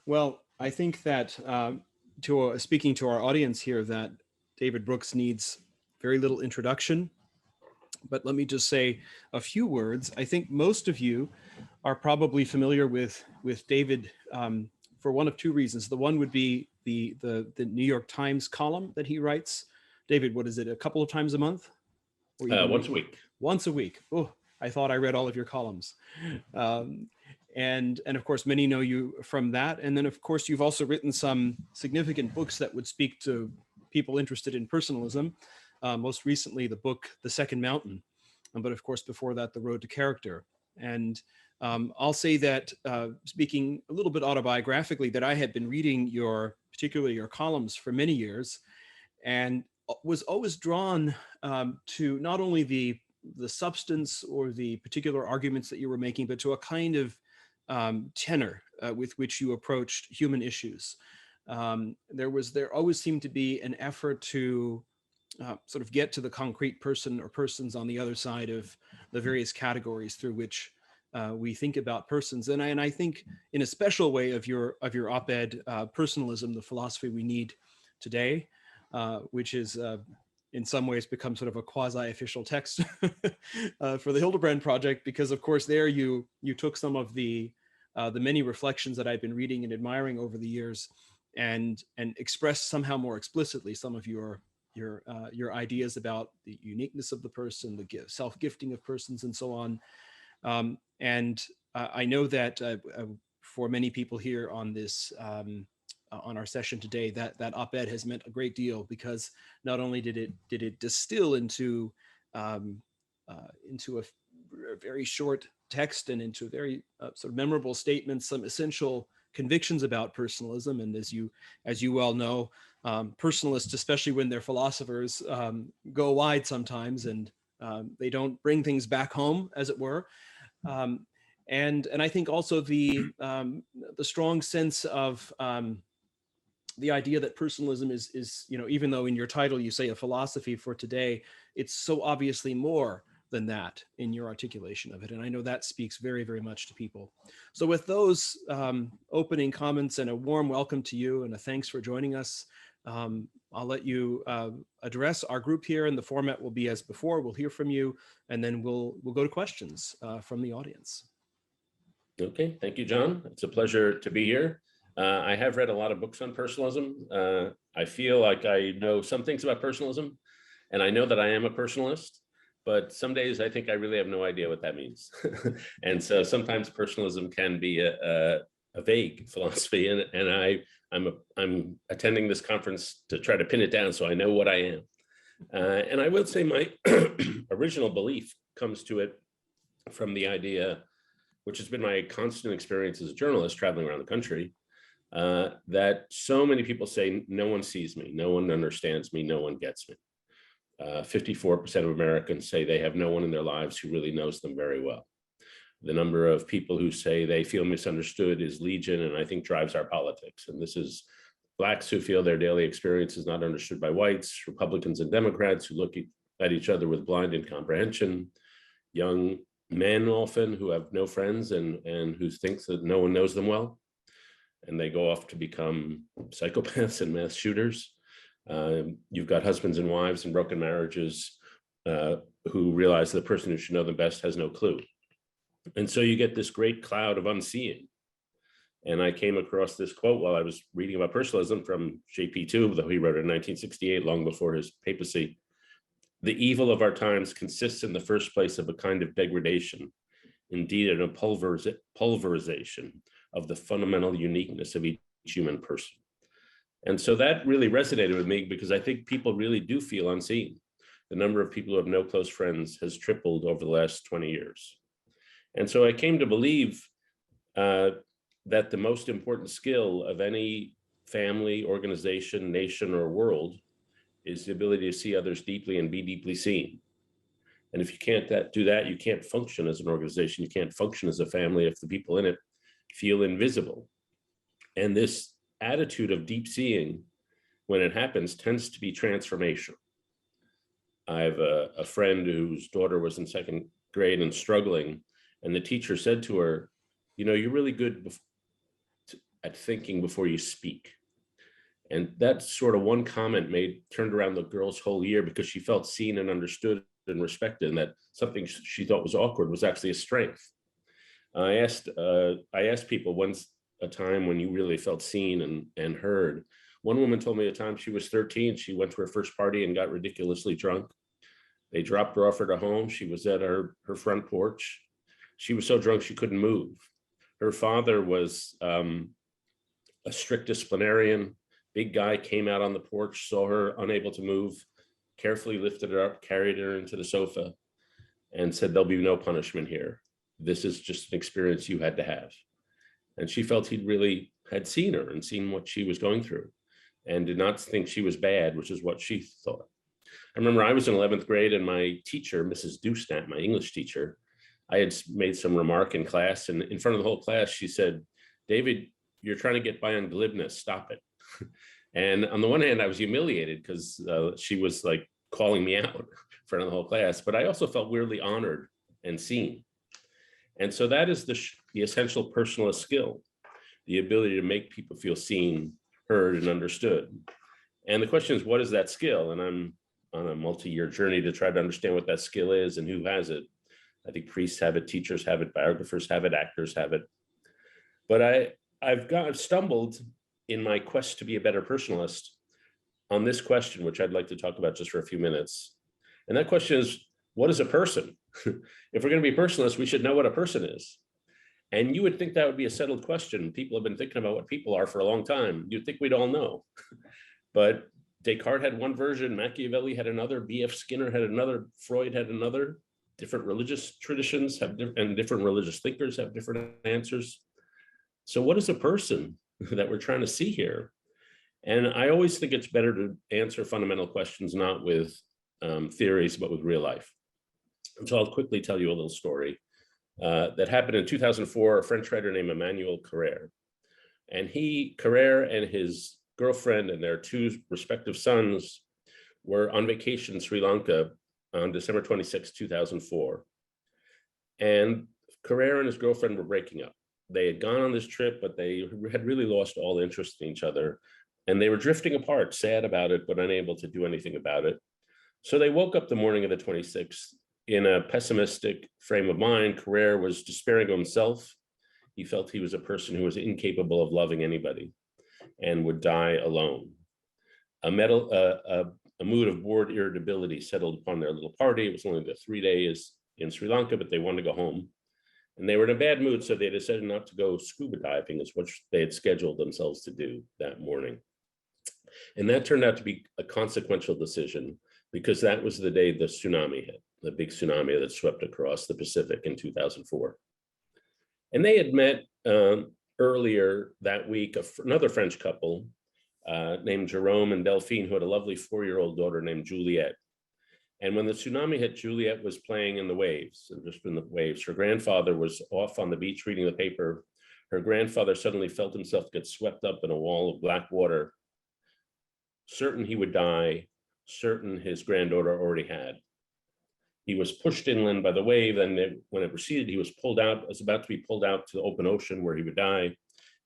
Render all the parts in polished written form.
Well, I think that speaking to our audience here, that David Brooks needs very little introduction. But let me just say a few words. I think most of you are probably familiar with David for one of two reasons. The one would be the New York Times column that he writes. David, what is it? A couple of times a month, or even Once a week? Once a week. Oh, I thought I read all of your columns. And of course, many know you from that. And then, of course, you've also written some significant books that would speak to people interested in personalism. Most recently, the book, The Second Mountain. But of course, before that, The Road to Character. And I'll say that, speaking a little bit autobiographically, that I had been reading particularly your columns for many years, and was always drawn to not only the substance or the particular arguments that you were making, but to a kind of tenor with which you approached human issues. There always seemed to be an effort to sort of get to the concrete person or persons on the other side of the various categories through which we think about persons. And I think in a special way of your op-ed, Personalism, the philosophy we need today, which is in some ways become sort of a quasi-official text for the Hildebrand Project, because of course there you took some of the many reflections that I've been reading and admiring over the years and expressed somehow more explicitly some of your ideas about the uniqueness of the person, the self-gifting of persons, and so on. And I know that for many people here on this on our session today, that op-ed has meant a great deal, because not only did it distill into a very short text and into very sort of memorable statements some essential convictions about personalism, and as you well know, personalists, especially when they're philosophers, go wide sometimes, and they don't bring things back home, as it were. And I think also the strong sense of the idea that personalism is, even though in your title you say a philosophy for today, it's so obviously more than that in your articulation of it. And I know that speaks very, very much to people. So with those opening comments and a warm welcome to you and a thanks for joining us, I'll let you address our group here, and the format will be as before. We'll hear from you, and then we'll go to questions from the audience. Okay, thank you, John. It's a pleasure to be here. I have read a lot of books on personalism. I feel like I know some things about personalism, and I know that I am a personalist, but some days I think I really have no idea what that means. And so sometimes personalism can be a vague philosophy, and I'm attending this conference to try to pin it down so I know what I am. And I would say my original belief comes to it from the idea, which has been my constant experience as a journalist traveling around the country, that so many people say, no one sees me, no one understands me, no one gets me. 54% of Americans say they have no one in their lives who really knows them very well. The number of people who say they feel misunderstood is legion, and I think drives our politics. And this is Blacks who feel their daily experience is not understood by whites, Republicans and Democrats who look at each other with blind incomprehension, young men often who have no friends and who think that no one knows them well, and they go off to become psychopaths and mass shooters. You've got husbands and wives in broken marriages who realize the person who should know them best has no clue. And so you get this great cloud of unseeing. And I came across this quote while I was reading about personalism from J.P. Tube, though he wrote it in 1968, long before his papacy. The evil of our times consists in the first place of a kind of degradation, indeed in a pulverization of the fundamental uniqueness of each human person. And so that really resonated with me, because I think people really do feel unseen. The number of people who have no close friends has tripled over the last 20 years. And so I came to believe that the most important skill of any family, organization, nation, or world is the ability to see others deeply and be deeply seen. And if you can't do that, you can't function as an organization. You can't function as a family if the people in it feel invisible. And this attitude of deep seeing, when it happens, tends to be transformational. I have a friend whose daughter was in second grade and struggling, and the teacher said to her, you know, you're really good at thinking before you speak. And that sort of one comment turned around the girl's whole year, because she felt seen and understood and respected, and that something she thought was awkward was actually a strength. I asked people, when's a time when you really felt seen and heard? One woman told me a time she was 13, she went to her first party and got ridiculously drunk. They dropped her off at her home. She was at her front porch. She was so drunk she couldn't move. Her father was a strict disciplinarian. Big guy, came out on the porch, saw her unable to move, carefully lifted her up, carried her into the sofa, and said, there'll be no punishment here. This is just an experience you had to have. And she felt he really had seen her and seen what she was going through, and did not think she was bad, which is what she thought. I remember I was in 11th grade, and my teacher, Mrs. Dustat, my English teacher, I had made some remark in class, and in front of the whole class, she said, David, you're trying to get by on glibness, stop it. And on the one hand, I was humiliated because she was like calling me out in front of the whole class, but I also felt weirdly honored and seen. And so that is the essential personalist skill, the ability to make people feel seen, heard, and understood. And the question is, what is that skill? And I'm on a multi-year journey to try to understand what that skill is and who has it. I think priests have it, teachers have it, biographers have it, actors have it. But I've stumbled in my quest to be a better personalist on this question, which I'd like to talk about just for a few minutes. And that question is, what is a person? If we're going to be personalists, we should know what a person is. And you would think that would be a settled question. People have been thinking about what people are for a long time. You'd think we'd all know. But Descartes had one version, Machiavelli had another, B.F. Skinner had another, Freud had another. Different religious traditions have and different religious thinkers have different answers. So what is a person that we're trying to see here? And I always think it's better to answer fundamental questions, not with theories, but with real life. And so I'll quickly tell you a little story that happened in 2004, a French writer named Emmanuel Carrère. And Carrère and his girlfriend and their two respective sons were on vacation in Sri Lanka on December 26, 2004. And Carrère and his girlfriend were breaking up. They had gone on this trip, but they had really lost all interest in each other. And they were drifting apart, sad about it, but unable to do anything about it. So they woke up the morning of the 26th in a pessimistic frame of mind. Carrère was despairing of himself. He felt he was a person who was incapable of loving anybody and would die alone. A mood of bored irritability settled upon their little party. It was only the 3 days in Sri Lanka, but they wanted to go home. And they were in a bad mood, so they decided not to go scuba diving, is what they had scheduled themselves to do that morning. And that turned out to be a consequential decision, because that was the day the tsunami hit, the big tsunami that swept across the Pacific in 2004. And they had met earlier that week, another French couple named Jerome and Delphine, who had a lovely 4-year-old daughter named Juliette. And when the tsunami hit, Juliette was playing in the waves, and just in the waves. Her grandfather was off on the beach reading the paper. Her grandfather suddenly felt himself get swept up in a wall of black water. Certain he would die, certain his granddaughter already had. He was pushed inland by the wave, and when it receded, he was about to be pulled out to the open ocean where he would die,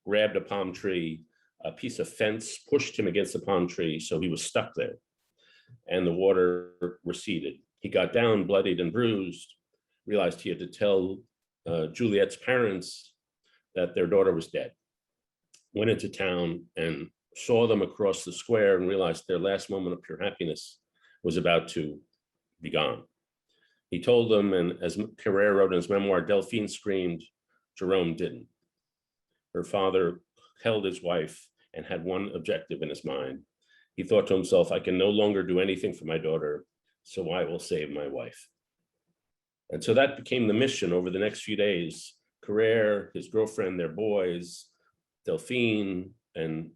grabbed a palm tree, a piece of fence pushed him against the palm tree, so he was stuck there. And the water receded. He got down, bloodied and bruised, realized he had to tell Juliette's parents that their daughter was dead. Went into town and saw them across the square and realized their last moment of pure happiness was about to be gone. He told them, and as Carrère wrote in his memoir, Delphine screamed, Jerome didn't. Her father held his wife and had one objective in his mind. He thought to himself, I can no longer do anything for my daughter, so I will save my wife. And so that became the mission over the next few days. Carrère, his girlfriend, their boys, Delphine and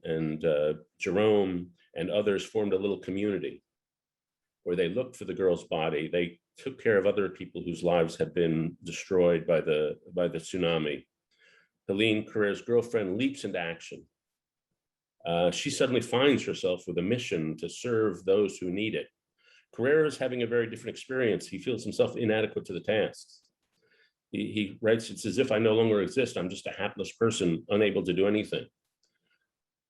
Jerome and others formed a little community where they looked for the girl's body. They took care of other people whose lives had been destroyed by the tsunami. Helene, Carrère's girlfriend, leaps into action. She suddenly finds herself with a mission to serve those who need it. Carrère is having a very different experience. He feels himself inadequate to the tasks. He writes, it's as if I no longer exist. I'm just a hapless person, unable to do anything.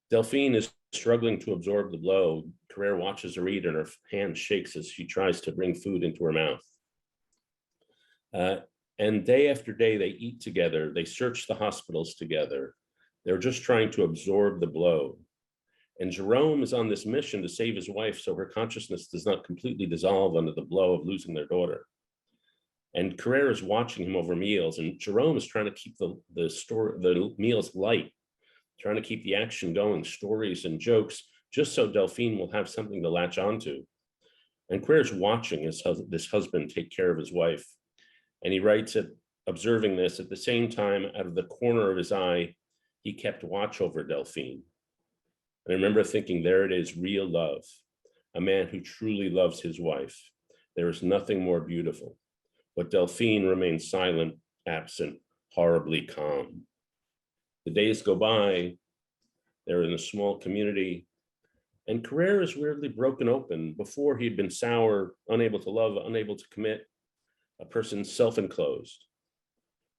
Delphine is struggling to absorb the blow. Carrere watches her eat and her hand shakes as she tries to bring food into her mouth. And day after day, they eat together. They search the hospitals together. They're just trying to absorb the blow. And Jerome is on this mission to save his wife so her consciousness does not completely dissolve under the blow of losing their daughter. And Carrere is watching him over meals, and Jerome is trying to keep the meals light, trying to keep the action going, stories and jokes, just so Delphine will have something to latch onto. And Carrere's watching this husband take care of his wife. And he writes that, observing this, at the same time, out of the corner of his eye, he kept watch over Delphine. And I remember thinking, there it is, real love, a man who truly loves his wife. There is nothing more beautiful. But Delphine remains silent, absent, horribly calm. The days go by, they're in a small community, and Carrere is weirdly broken open. Before, he'd been sour, unable to love, unable to commit, a person self-enclosed.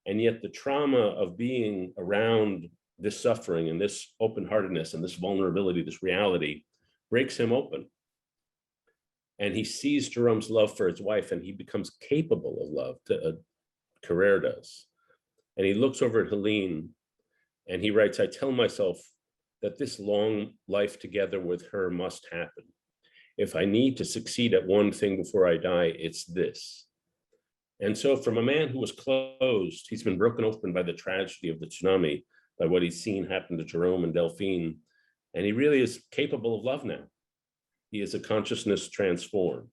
And yet the trauma of being around this suffering and this open-heartedness and this vulnerability, this reality, breaks him open. And he sees Jerome's love for his wife, and he becomes capable of love, Carrere does. And he looks over at Helene, and he writes, I tell myself that this long life together with her must happen. If I need to succeed at one thing before I die, it's this. And so from a man who was closed, he's been broken open by the tragedy of the tsunami, by what he's seen happen to Jerome and Delphine, and he really is capable of love now. He is a consciousness transformed.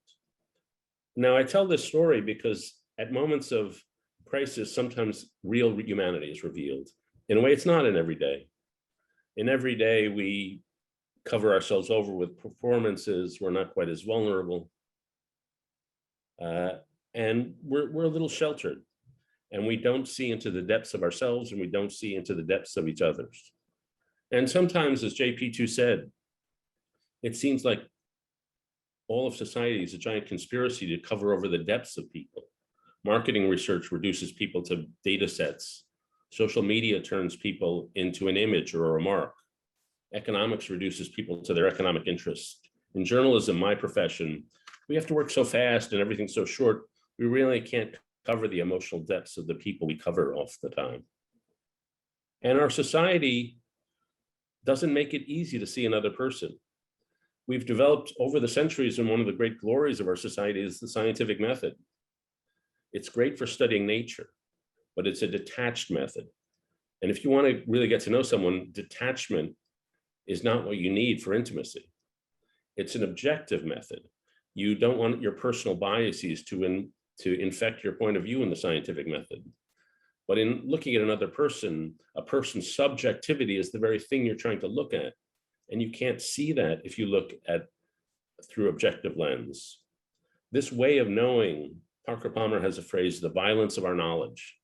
Now, I tell this story because at moments of crisis, sometimes real humanity is revealed. In a way, it's not in every day. In every day, we cover ourselves over with performances. We're not quite as vulnerable. And we're a little sheltered. And we don't see into the depths of ourselves, and we don't see into the depths of each other's. And sometimes, as JP2 said, it seems like all of society is a giant conspiracy to cover over the depths of people. Marketing research reduces people to data sets. Social media turns people into an image or a remark. Economics reduces people to their economic interest. In journalism, my profession, we have to work so fast and everything's so short, we really can't cover the emotional depths of the people we cover off the time. And our society doesn't make it easy to see another person. We've developed over the centuries, and one of the great glories of our society is the scientific method. It's great for studying nature, but it's a detached method. And if you want to really get to know someone, detachment is not what you need for intimacy. It's an objective method. You don't want your personal biases to infect your point of view in the scientific method. But in looking at another person, a person's subjectivity is the very thing you're trying to look at. And you can't see that if you look at through objective lens. This way of knowing, Parker Palmer has a phrase, the violence of our knowledge.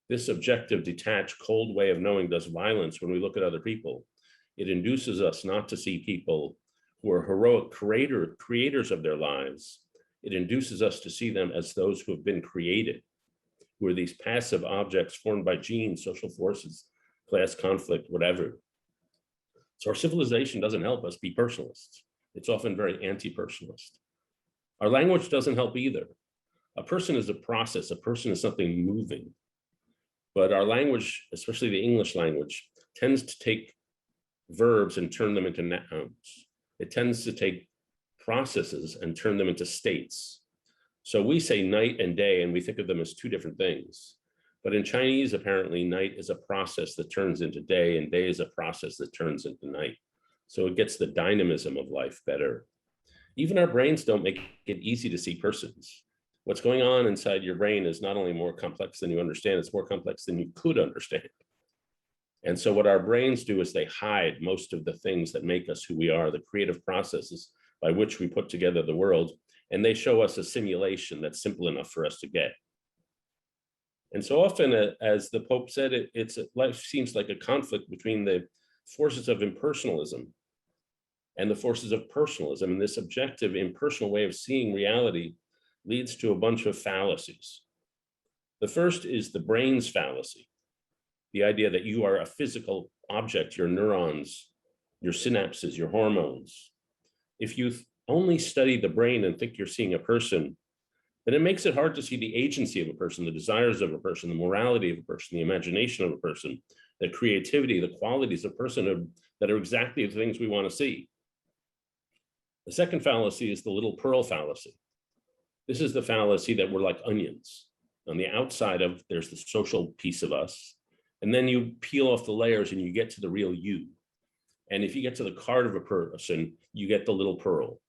This objective, detached, cold way of knowing does violence when we look at other people. It induces us not to see people who are heroic creators of their lives. It induces us to see them as those who have been created, who are these passive objects formed by genes, social forces, class conflict, whatever. So our civilization doesn't help us be personalists. It's often very anti-personalist. Our language doesn't help either. A person is a process, a person is something moving. But our language, especially the English language, tends to take verbs and turn them into nouns. It tends to take processes and turn them into states. So we say night and day, and we think of them as two different things. But in Chinese, apparently, night is a process that turns into day, and day is a process that turns into night. So it gets the dynamism of life better. Even our brains don't make it easy to see persons. What's going on inside your brain is not only more complex than you understand, it's more complex than you could understand. And so what our brains do is they hide most of the things that make us who we are, the creative processes by which we put together the world, and they show us a simulation that's simple enough for us to get. And so often, as the Pope said, life seems like a conflict between the forces of impersonalism and the forces of personalism. And this objective, impersonal way of seeing reality leads to a bunch of fallacies. The first is the brain's fallacy, the idea that you are a physical object, your neurons your synapses, your hormones. If you only study the brain and think you're seeing a person, then it makes it hard to see the agency of a person, the desires of a person, the morality of a person, the imagination of a person, the creativity, the qualities of personhood that are exactly the things we want to see. The second fallacy is the little pearl fallacy. This is the fallacy that we're like onions. On the outside of, there's the social piece of us, and then you peel off the layers and you get to the real you. And if you get to the heart of a person, you get the little pearl.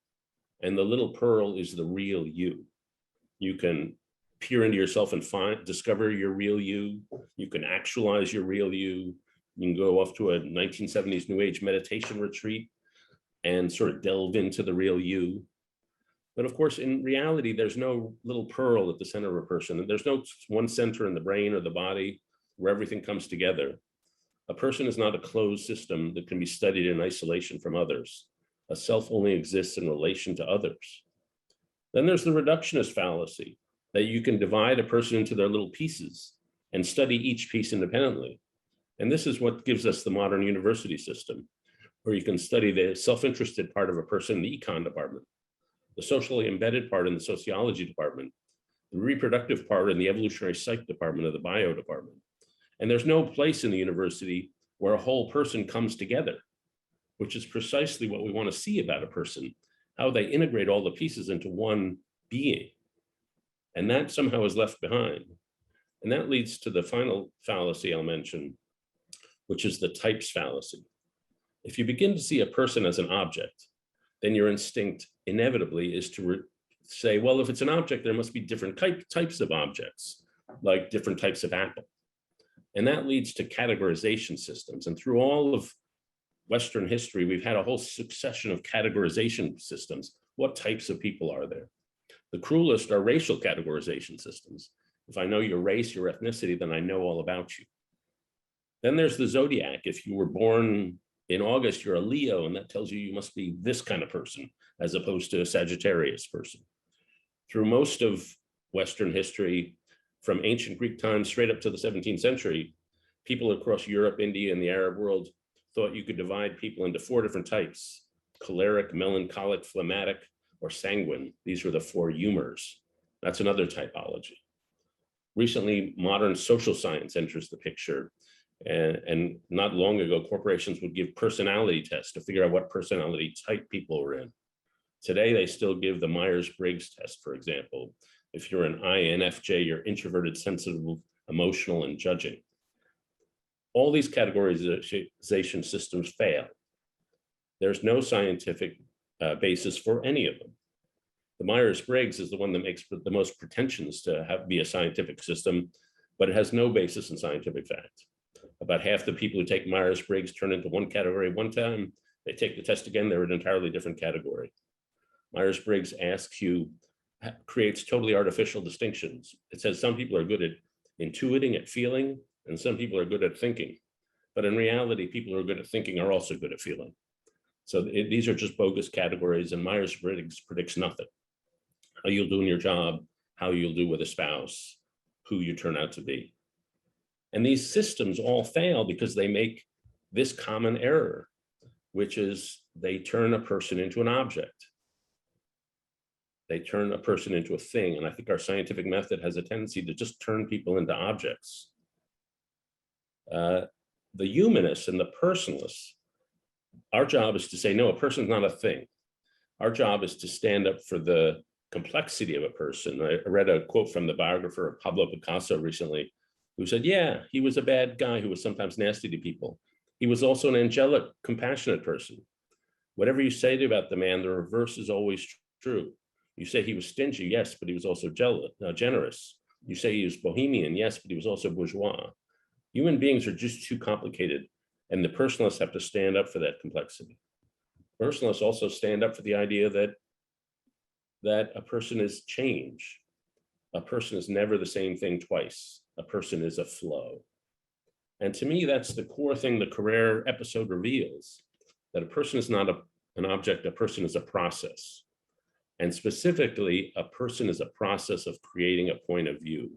And the little pearl is the real you. You can peer into yourself and discover your real you. You can actualize your real you. You can go off to a 1970s New Age meditation retreat and sort of delve into the real you. But of course, in reality, there's no little pearl at the center of a person. And there's no one center in the brain or the body where everything comes together. A person is not a closed system that can be studied in isolation from others. A self only exists in relation to others. Then there's the reductionist fallacy, that you can divide a person into their little pieces and study each piece independently. And this is what gives us the modern university system, where you can study the self-interested part of a person in the econ department, the socially embedded part in the sociology department, the reproductive part in the evolutionary psych department of the bio department. And there's no place in the university where a whole person comes together, which is precisely what we want to see about a person, how they integrate all the pieces into one being. And that somehow is left behind. And that leads to the final fallacy I'll mention, which is the types fallacy. If you begin to see a person as an object, then your instinct inevitably is to say, well, if it's an object, there must be different types of objects, like different types of apple. And that leads to categorization systems. And through all of Western history, we've had a whole succession of categorization systems. What types of people are there? The cruelest are racial categorization systems. If I know your race, your ethnicity, then I know all about you. Then there's the zodiac. If you were born in August, you're a Leo, and that tells you you must be this kind of person, as opposed to a Sagittarius person. Through most of Western history, from ancient Greek times straight up to the 17th century, people across Europe, India, and the Arab world thought you could divide people into 4 different types: choleric, melancholic, phlegmatic, or sanguine. These were the 4 humors. That's another typology. Recently, modern social science enters the picture. And not long ago, corporations would give personality tests to figure out what personality type people were in. Today, they still give the Myers-Briggs test, for example. If you're an INFJ, you're introverted, sensitive, emotional, and judging. All these categorization systems fail. There's no scientific basis for any of them. The Myers-Briggs is the one that makes the most pretensions to be a scientific system, but it has no basis in scientific fact. About half the people who take Myers-Briggs turn into one category one time. They take the test again, they're an entirely different category. Myers-Briggs creates totally artificial distinctions. It says some people are good at intuiting, at feeling, and some people are good at thinking. But in reality, people who are good at thinking are also good at feeling. So these are just bogus categories, and Myers-Briggs predicts nothing. How you'll do in your job, how you'll do with a spouse, who you turn out to be. And these systems all fail because they make this common error, which is they turn a person into an object. They turn a person into a thing. And I think our scientific method has a tendency to just turn people into objects. The humanists and the personalists, our job is to say, no, a person's not a thing. Our job is to stand up for the complexity of a person. I read a quote from the biographer of Pablo Picasso recently, who said, yeah, he was a bad guy who was sometimes nasty to people. He was also an angelic, compassionate person. Whatever you say about the man, the reverse is always true. You say he was stingy, yes, but he was also generous. You say he was bohemian, yes, but he was also bourgeois. Human beings are just too complicated, and the personalists have to stand up for that complexity. Personalists also stand up for the idea that a person is change. A person is never the same thing twice. A person is a flow. And to me, that's the core thing the Carrere episode reveals, that a person is not an object, a person is a process. And specifically, a person is a process of creating a point of view.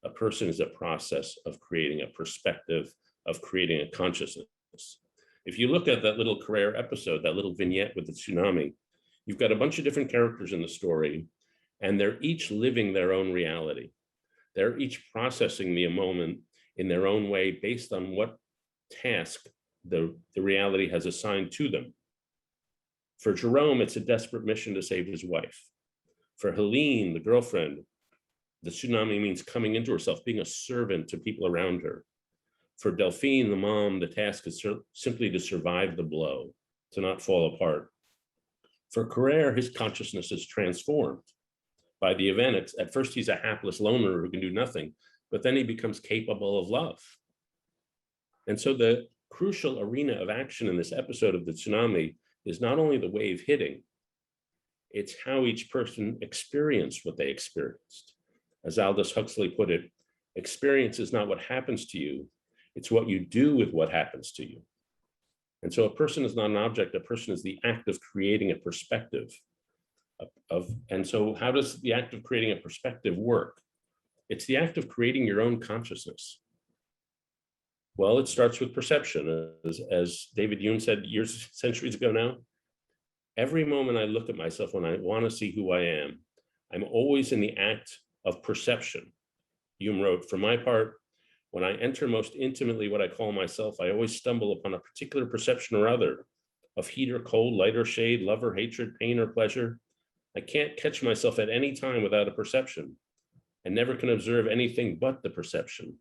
A person is a process of creating a perspective, of creating a consciousness. If you look at that little Carrere episode, that little vignette with the tsunami, you've got a bunch of different characters in the story, and they're each living their own reality. They're each processing the moment in their own way based on what task the reality has assigned to them. For Jerome, it's a desperate mission to save his wife. For Helene, the girlfriend, the tsunami means coming into herself, being a servant to people around her. For Delphine, the mom, the task is simply to survive the blow, to not fall apart. For Carrere, his consciousness is transformed by the event. At first, he's a hapless loner who can do nothing, but then he becomes capable of love. And so the crucial arena of action in this episode of the tsunami is not only the wave hitting, it's how each person experienced what they experienced. As Aldous Huxley put it, experience is not what happens to you, it's what you do with what happens to you. And so a person is not an object, a person is the act of creating a perspective. And so how does the act of creating a perspective work? It's the act of creating your own consciousness. Well, it starts with perception. As David Hume said centuries ago now, every moment I look at myself when I want to see who I am, I'm always in the act of perception. Hume wrote, for my part, when I enter most intimately what I call myself, I always stumble upon a particular perception or other of heat or cold, light or shade, love or hatred, pain or pleasure. I can't catch myself at any time without a perception, and never can observe anything but the perception.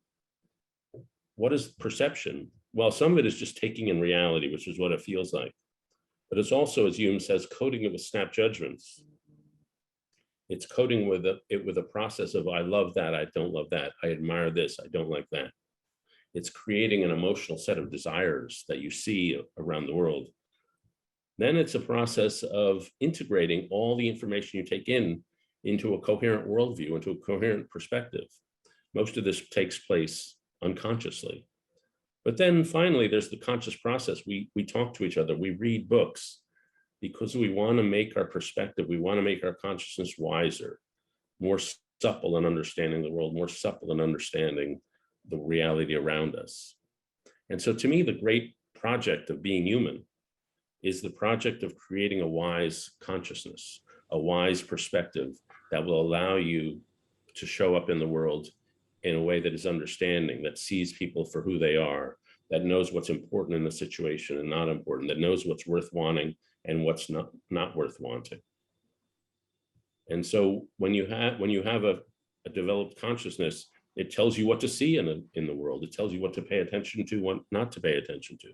What is perception? Well, some of it is just taking in reality, which is what it feels like. But it's also, as Hume says, coding it with snap judgments. It's coding it with a process of, I love that, I don't love that, I admire this, I don't like that. It's creating an emotional set of desires that you see around the world. Then it's a process of integrating all the information you take in into a coherent worldview, into a coherent perspective. Most of this takes place unconsciously. But then finally, there's the conscious process. We talk to each other, we read books, because we want to make our perspective, we want to make our consciousness wiser, more supple in understanding the world, more supple in understanding the reality around us. And so to me, the great project of being human is the project of creating a wise consciousness, a wise perspective that will allow you to show up in the world in a way that is understanding, that sees people for who they are, that knows what's important in the situation and not important, that knows what's worth wanting and what's not worth wanting. And so when you have a developed consciousness, it tells you what to see in the world. It tells you what to pay attention to, what not to pay attention to.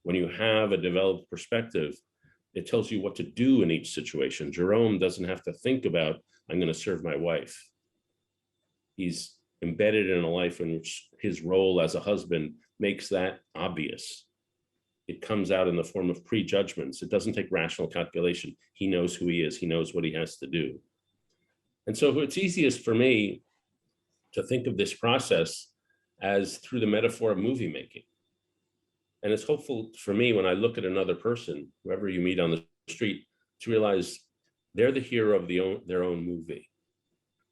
When you have a developed perspective, it tells you what to do in each situation. Jerome doesn't have to think about, I'm going to serve my wife. He's embedded in a life in which his role as a husband makes that obvious. It comes out in the form of prejudgments. It doesn't take rational calculation. He knows who he is. He knows what he has to do. And so it's easiest for me to think of this process as through the metaphor of movie making. And it's hopeful for me when I look at another person, whoever you meet on the street, to realize they're the hero of their own movie.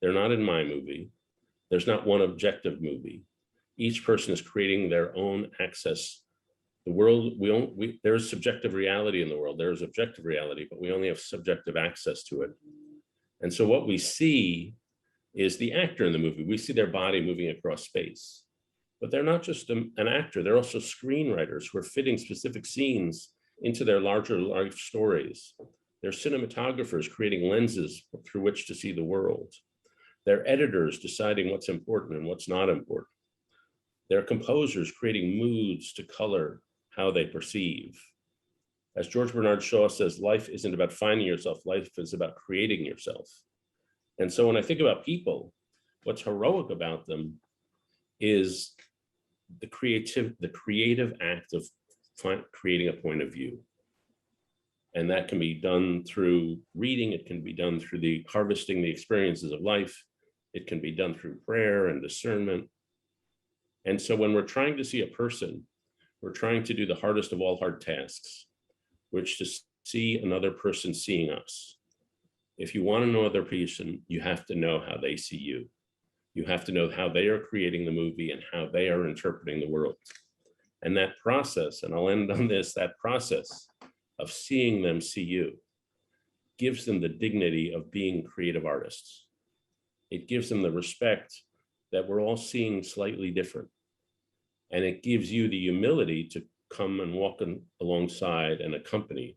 They're not in my movie. There's not one objective movie. Each person is creating their own access. The world, there's subjective reality in the world. There's objective reality, but we only have subjective access to it. And so what we see is the actor in the movie. We see their body moving across space, but they're not just an actor. They're also screenwriters who are fitting specific scenes into their larger life stories. They're cinematographers creating lenses through which to see the world. They're editors deciding what's important and what's not important. They're composers creating moods to color how they perceive. As George Bernard Shaw says, life isn't about finding yourself, life is about creating yourself. And so when I think about people, what's heroic about them is the creative act of creating a point of view. And that can be done through reading, it can be done through the harvesting the experiences of life, it can be done through prayer and discernment. And so when we're trying to see a person, we're trying to do the hardest of all hard tasks, which is to see another person seeing us. If you want to know another person, you have to know how they see you. You have to know how they are creating the movie and how they are interpreting the world. And that process, and I'll end on this, that process of seeing them see you gives them the dignity of being creative artists. It gives them the respect that we're all seeing slightly different. And it gives you the humility to come and walk alongside and accompany.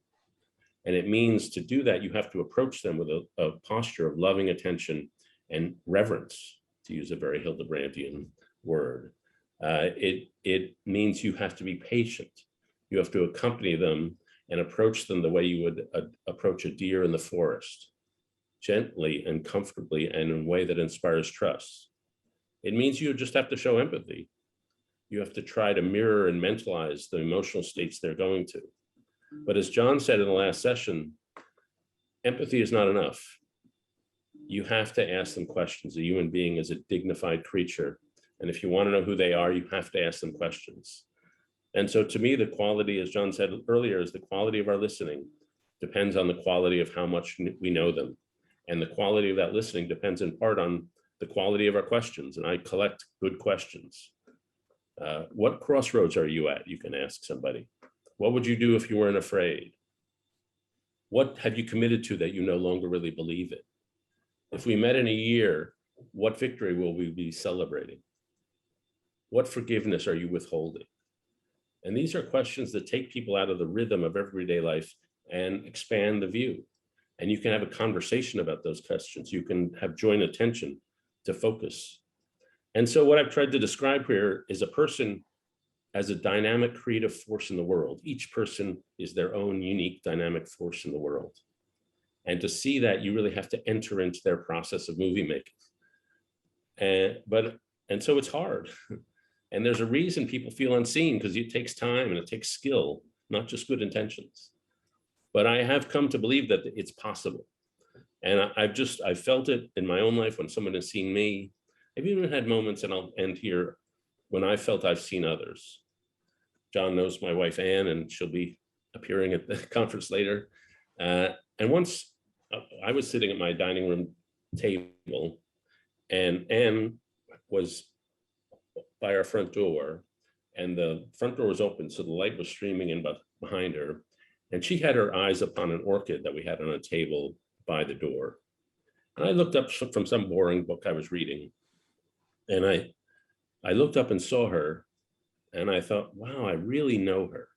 And it means to do that, you have to approach them with a posture of loving attention and reverence, to use a very Hildebrandian word. It means you have to be patient. You have to accompany them and approach them the way you would approach a deer in the forest, gently and comfortably and in a way that inspires trust. It means you just have to show empathy. You have to try to mirror and mentalize the emotional states they're going to. But as John said in the last session, empathy is not enough. You have to ask them questions. A human being is a dignified creature. And if you want to know who they are, you have to ask them questions. And so to me, the quality, as John said earlier, is the quality of our listening depends on the quality of how much we know them. And the quality of that listening depends in part on the quality of our questions. And I collect good questions. What crossroads are you at? You can ask somebody. What would you do if you weren't afraid? What have you committed to that you no longer really believe in? If we met in a year, what victory will we be celebrating? What forgiveness are you withholding? And these are questions that take people out of the rhythm of everyday life and expand the view. And you can have a conversation about those questions. You can have joint attention to focus. And so what I've tried to describe here is a person as a dynamic creative force in the world. Each person is their own unique dynamic force in the world. And to see that, you really have to enter into their process of movie making. And so it's hard. And there's a reason people feel unseen, because it takes time and it takes skill, not just good intentions. But I have come to believe that it's possible. And I've felt it in my own life when someone has seen me. I've even had moments, and I'll end here, when I felt I've seen others. John knows my wife, Anne, and she'll be appearing at the conference later. And once I was sitting at my dining room table, and Anne was by our front door, and the front door was open, so the light was streaming in behind her. And she had her eyes upon an orchid that we had on a table by the door. And I looked up from some boring book I was reading, and I looked up and saw her, and I thought, wow, I really know her.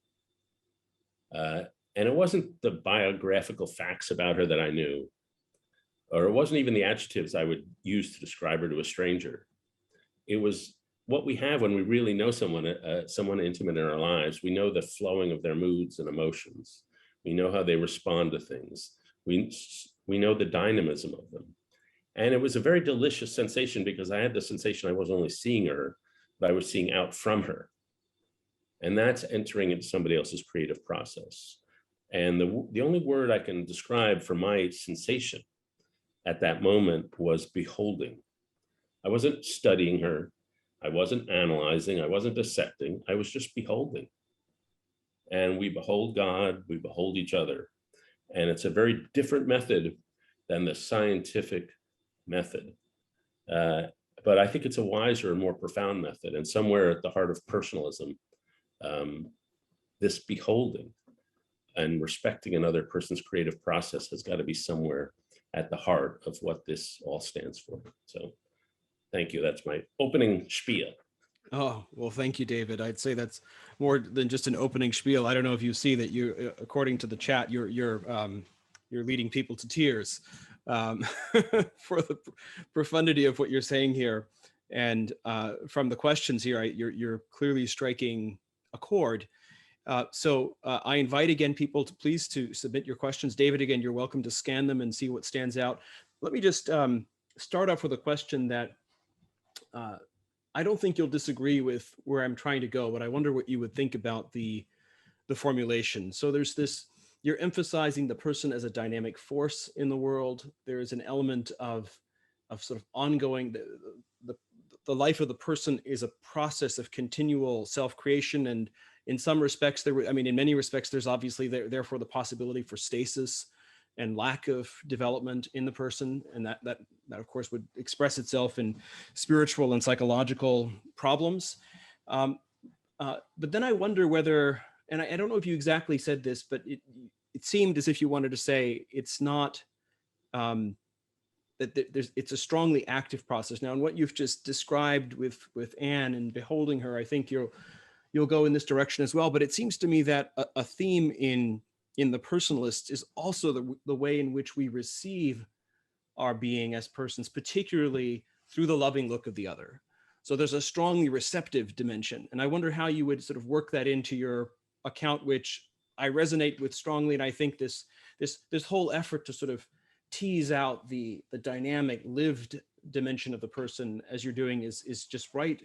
And it wasn't the biographical facts about her that I knew, or it wasn't even the adjectives I would use to describe her to a stranger. It was what we have when we really know someone, someone intimate in our lives. We know the flowing of their moods and emotions. We know how they respond to things. We know the dynamism of them. And it was a very delicious sensation, because I had the sensation I wasn't only seeing her, but I was seeing out from her. And that's entering into somebody else's creative process. And the only word I can describe for my sensation at that moment was beholding. I wasn't studying her. I wasn't analyzing. I wasn't dissecting. I was just beholding. And we behold God, we behold each other. And it's a very different method than the scientific method. But I think it's a wiser and more profound method. And somewhere at the heart of personalism, this beholding and respecting another person's creative process has got to be somewhere at the heart of what this all stands for. So thank you. That's my opening spiel. Oh, well, thank you, David. I'd say that's more than just an opening spiel. I don't know if you see that you, according to the chat, you're leading people to tears for the profundity of what you're saying here. And from the questions here, you're clearly striking a chord. So I invite again people to please to submit your questions. David, again, you're welcome to scan them and see what stands out. Let me just start off with a question that I don't think you'll disagree with where I'm trying to go, but I wonder what you would think about the formulation. So there's this, you're emphasizing the person as a dynamic force in the world. There is an element of sort of ongoing, the life of the person is a process of continual self-creation. And in some respects, in many respects, there's obviously therefore the possibility for stasis and lack of development in the person. And that of course would express itself in spiritual and psychological problems. But then I wonder whether, and I don't know if you exactly said this, but it seemed as if you wanted to say it's not, that it's a strongly active process. Now, in what you've just described with Anne and beholding her, I think you'll go in this direction as well. But it seems to me that a theme in the Personalist is also the way in which we receive our being as persons, particularly through the loving look of the other. So there's a strongly receptive dimension. And I wonder how you would sort of work that into your account, which I resonate with strongly. And I think this whole effort to sort of tease out the dynamic lived dimension of the person as you're doing is just right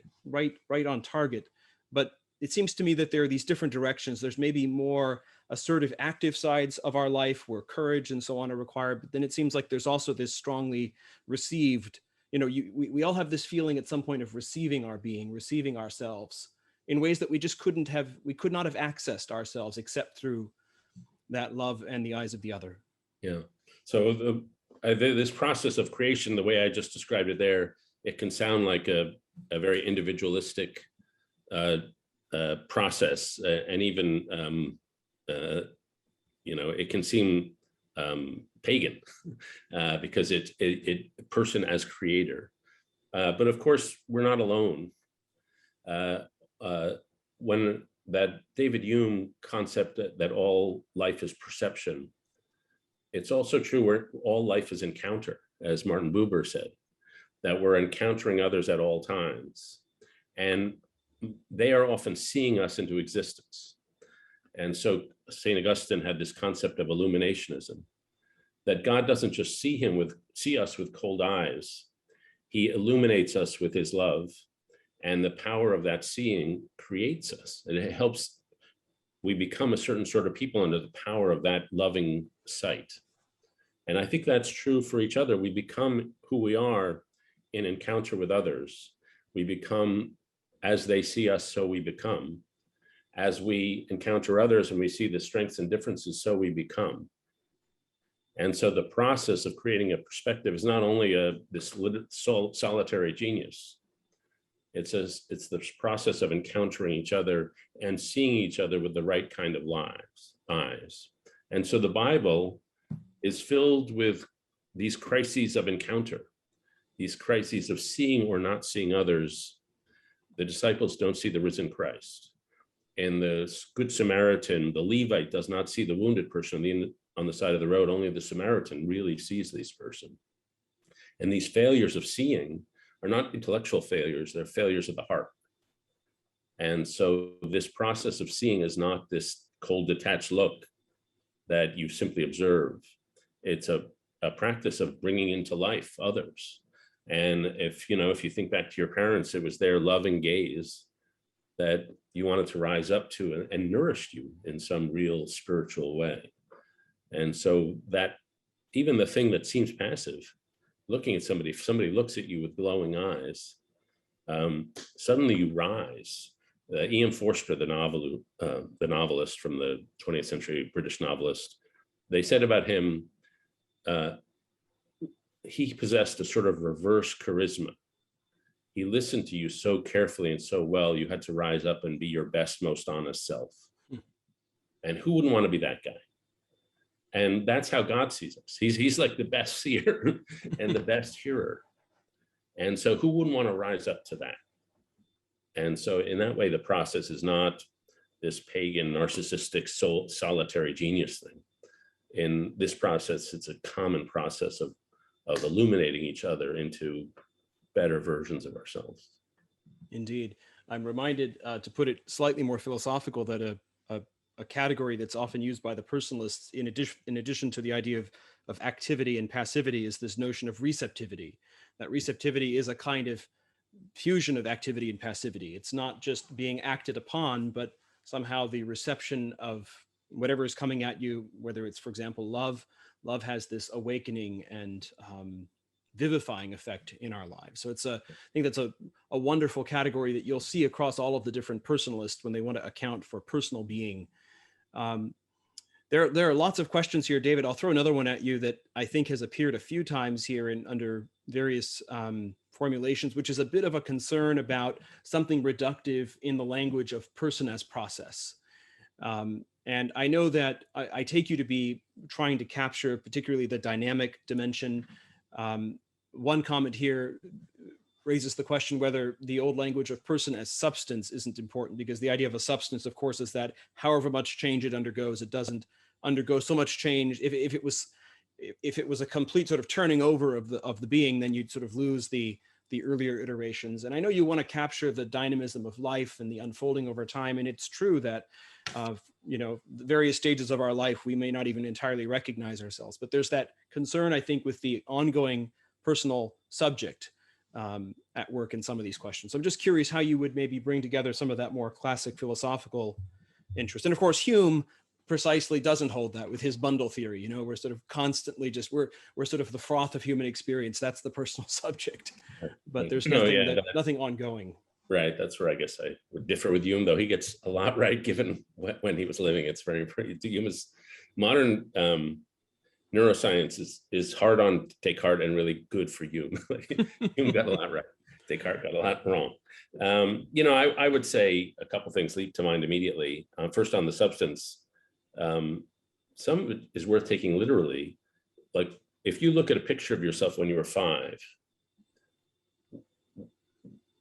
on target. But it seems to me that there are these different directions. There's maybe more assertive, active sides of our life where courage and so on are required. But then it seems like there's also this strongly received, we all have this feeling at some point of receiving our being, receiving ourselves in ways that we could not have accessed ourselves except through that love and the eyes of the other. Yeah. So this process of creation, the way I just described it there, it can sound like a very individualistic process, and even it can seem pagan because it person as creator. But of course, we're not alone. When that David Hume concept that all life is perception, it's also true where all life is encounter, as Martin Buber said, that we're encountering others at all times. And they are often seeing us into existence. And so St. Augustine had this concept of illuminationism, that God doesn't just see us with cold eyes. He illuminates us with his love, and the power of that seeing creates us. And it helps, we become a certain sort of people under the power of that loving sight. And I think that's true for each other. We become who we are in encounter with others. We become as they see us, so we become. As we encounter others and we see the strengths and differences, so we become. And so the process of creating a perspective is not only this solitary genius. It's this process of encountering each other and seeing each other with the right kind of eyes. And so the Bible is filled with these crises of encounter, these crises of seeing or not seeing others. The disciples don't see the risen Christ. And the Good Samaritan, the Levite, does not see the wounded person on the side of the road. Only the Samaritan really sees this person. And these failures of seeing are not intellectual failures, they're failures of the heart. And so this process of seeing is not this cold, detached look that you simply observe. It's a practice of bringing into life others. And if you think back to your parents, it was their loving gaze that you wanted to rise up to and nourished you in some real spiritual way. And so that even the thing that seems passive, looking at somebody, if somebody looks at you with glowing eyes, suddenly you rise. E.M. Forster, the novelist from the 20th century British novelist, they said about him, he possessed a sort of reverse charisma. He listened to you so carefully and so well, you had to rise up and be your best, most honest self. And who wouldn't want to be that guy? And that's how God sees us. He's like the best seer and the best hearer. And so who wouldn't want to rise up to that? And so in that way, the process is not this pagan, narcissistic, solitary genius thing. In this process, it's a common process of illuminating each other into better versions of ourselves. Indeed. I'm reminded, to put it slightly more philosophical, that a category that's often used by the personalists in addition to the idea of activity and passivity is this notion of receptivity. That receptivity is a kind of fusion of activity and passivity. It's not just being acted upon, but somehow the reception of whatever is coming at you, whether it's, for example, love has this awakening and vivifying effect in our lives. So I think that's a wonderful category that you'll see across all of the different personalists when they want to account for personal being. There are lots of questions here, David. I'll throw another one at you that I think has appeared a few times here in under various formulations, which is a bit of a concern about something reductive in the language of person as process. And I know that I take you to be trying to capture particularly the dynamic dimension. One comment here raises the question whether the old language of person as substance isn't important, because the idea of a substance, of course, is that however much change it undergoes, it doesn't undergo so much change. If it was a complete sort of turning over of the being, then you'd sort of lose the earlier iterations. And I know you want to capture the dynamism of life and the unfolding over time. And it's true that, the various stages of our life, we may not even entirely recognize ourselves, but there's that concern, I think, with the ongoing personal subject at work in some of these questions. So I'm just curious how you would maybe bring together some of that more classic philosophical interest. And of course, Hume precisely doesn't hold that with his bundle theory. We're sort of constantly we're sort of the froth of human experience. That's the personal subject, but there's nothing ongoing. Right. That's where I guess I would differ with Hume, though he gets a lot right given when he was living. It's very Hume's modern neuroscience is hard on Descartes and really good for Hume. Hume got a lot right. Descartes got a lot wrong. I would say a couple things leap to mind immediately. First, on the substance, some of it is worth taking literally. Like if you look at a picture of yourself when you were 5,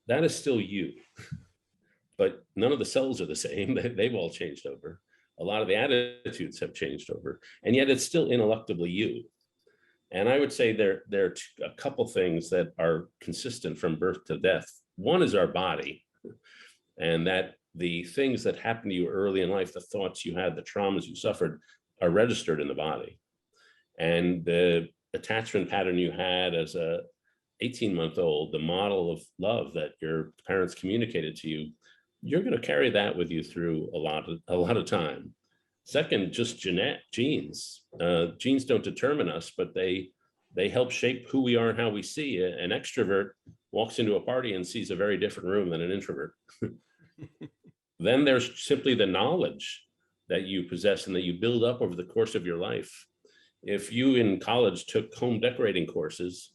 that is still you, but none of the cells are the same. They've all changed over. A lot of the attitudes have changed over, and yet it's still ineluctably you. And I would say there are a couple things that are consistent from birth to death. One is our body, and that the things that happened to you early in life, the thoughts you had, the traumas you suffered, are registered in the body. And the attachment pattern you had as a 18-month-old, the model of love that your parents communicated to you, you're going to carry that with you through a lot of time. Second, just genes. Genes don't determine us, but they help shape who we are and how we see. An extrovert walks into a party and sees a very different room than an introvert. Then there's simply the knowledge that you possess and that you build up over the course of your life. If you in college took home decorating courses,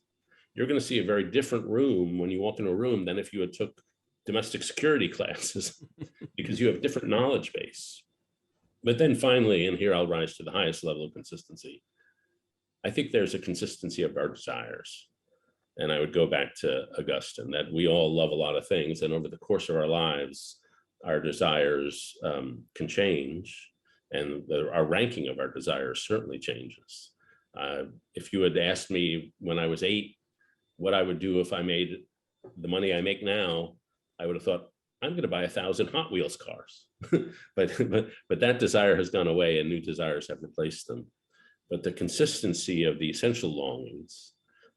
you're going to see a very different room when you walk into a room than if you had took domestic security classes, because you have different knowledge base. But then finally, and here I'll rise to the highest level of consistency, I think there's a consistency of our desires. And I would go back to Augustine, that we all love a lot of things, and over the course of our lives, our desires can change, and our ranking of our desires certainly changes. If you had asked me when I was 8 what I would do if I made the money I make now, I would have thought, I'm going to buy 1,000 Hot Wheels cars. but that desire has gone away and new desires have replaced them. But the consistency of the essential longings,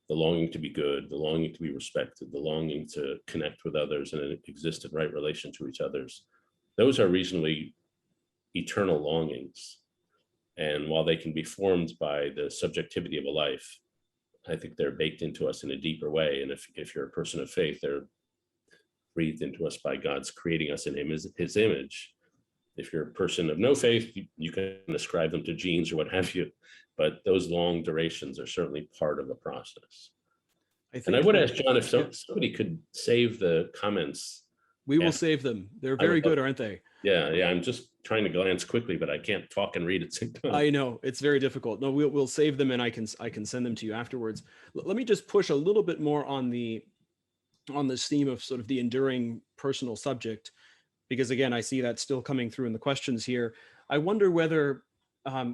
the longing to be good, the longing to be respected, the longing to connect with others and exist in right relation to each other's, those are reasonably eternal longings. And while they can be formed by the subjectivity of a life, I think they're baked into us in a deeper way. And if you're a person of faith, they're breathed into us by God's creating us in his image. If you're a person of no faith, you can ascribe them to genes or what have you, but those long durations are certainly part of the process. And I would ask John if somebody could save the comments. We will save them. They're very good, aren't they? Yeah. I'm just trying to glance quickly, but I can't talk and read at the same time. I know it's very difficult. No, we'll save them, and I can send them to you afterwards. Let me just push a little bit more on this theme of sort of the enduring personal subject, because again, I see that still coming through in the questions here. I wonder whether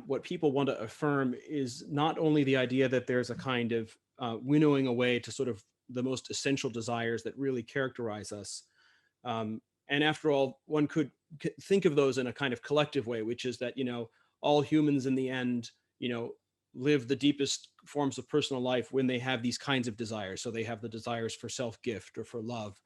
what people want to affirm is not only the idea that there's a kind of winnowing away to sort of the most essential desires that really characterize us. And after all, one could think of those in a kind of collective way, which is that, all humans in the end, live the deepest forms of personal life when they have these kinds of desires. So they have the desires for self-gift or for love.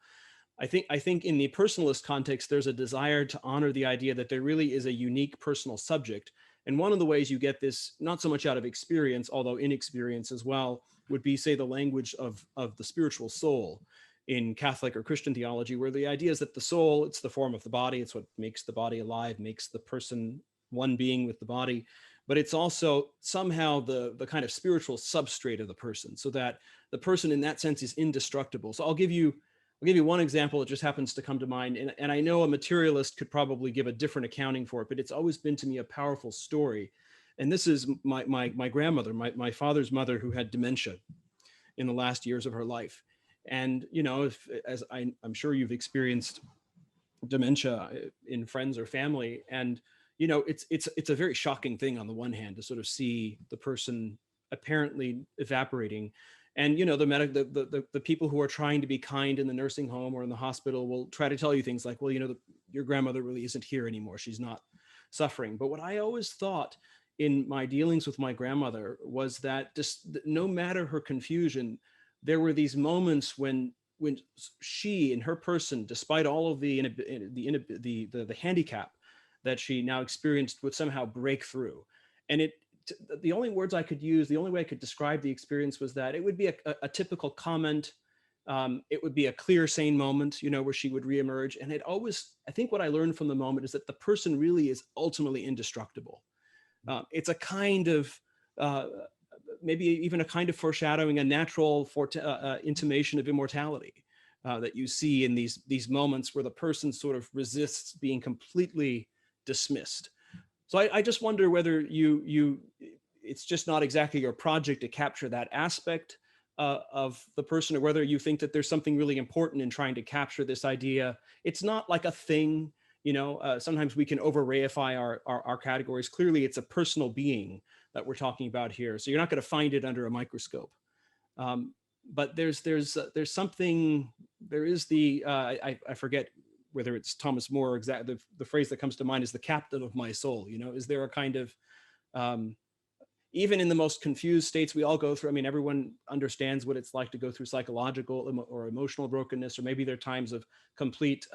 I think in the personalist context, there's a desire to honor the idea that there really is a unique personal subject. And one of the ways you get this, not so much out of experience, although inexperience as well, would be, say, the language of the spiritual soul in Catholic or Christian theology, where the idea is that the soul, it's the form of the body. It's what makes the body alive, makes the person one being with the body. but it's also somehow the kind of spiritual substrate of the person, so that the person in that sense is indestructible. So I'll give you one example that just happens to come to mind. And I know a materialist could probably give a different accounting for it, but it's always been to me a powerful story. And this is my grandmother, my father's mother, who had dementia in the last years of her life. And, you know, as I'm sure you've experienced dementia in friends or family, and, you know, it's a very shocking thing on the one hand to sort of see the person apparently evaporating. And, you know, the people who are trying to be kind in the nursing home or in the hospital will try to tell you things like, well, you know, your grandmother really isn't here anymore. She's not suffering. But what I always thought in my dealings with my grandmother was that just no matter her confusion, there were these moments when she, in her person, despite all of the handicap that she now experienced, would somehow break through. And the only words I could use, the only way I could describe the experience was that it would be a typical comment. It would be a clear, sane moment, you know, where she would reemerge. And I think what I learned from the moment is that the person really is ultimately indestructible. It's a kind of, maybe even a kind of foreshadowing, a natural intimation of immortality that you see in these moments where the person sort of resists being completely dismissed. So I just wonder whether it's just not exactly your project to capture that aspect of the person, or whether you think that there's something really important in trying to capture this idea. It's not like a thing, you know, sometimes we can over-reify our categories. Clearly, it's a personal being that we're talking about here. So you're not going to find it under a microscope. But there's something, there is I forget whether it's Thomas More, exactly the phrase that comes to mind is the captain of my soul. You know, is there a kind of, even in the most confused states we all go through, I mean, everyone understands what it's like to go through psychological or emotional brokenness, or maybe there are times of complete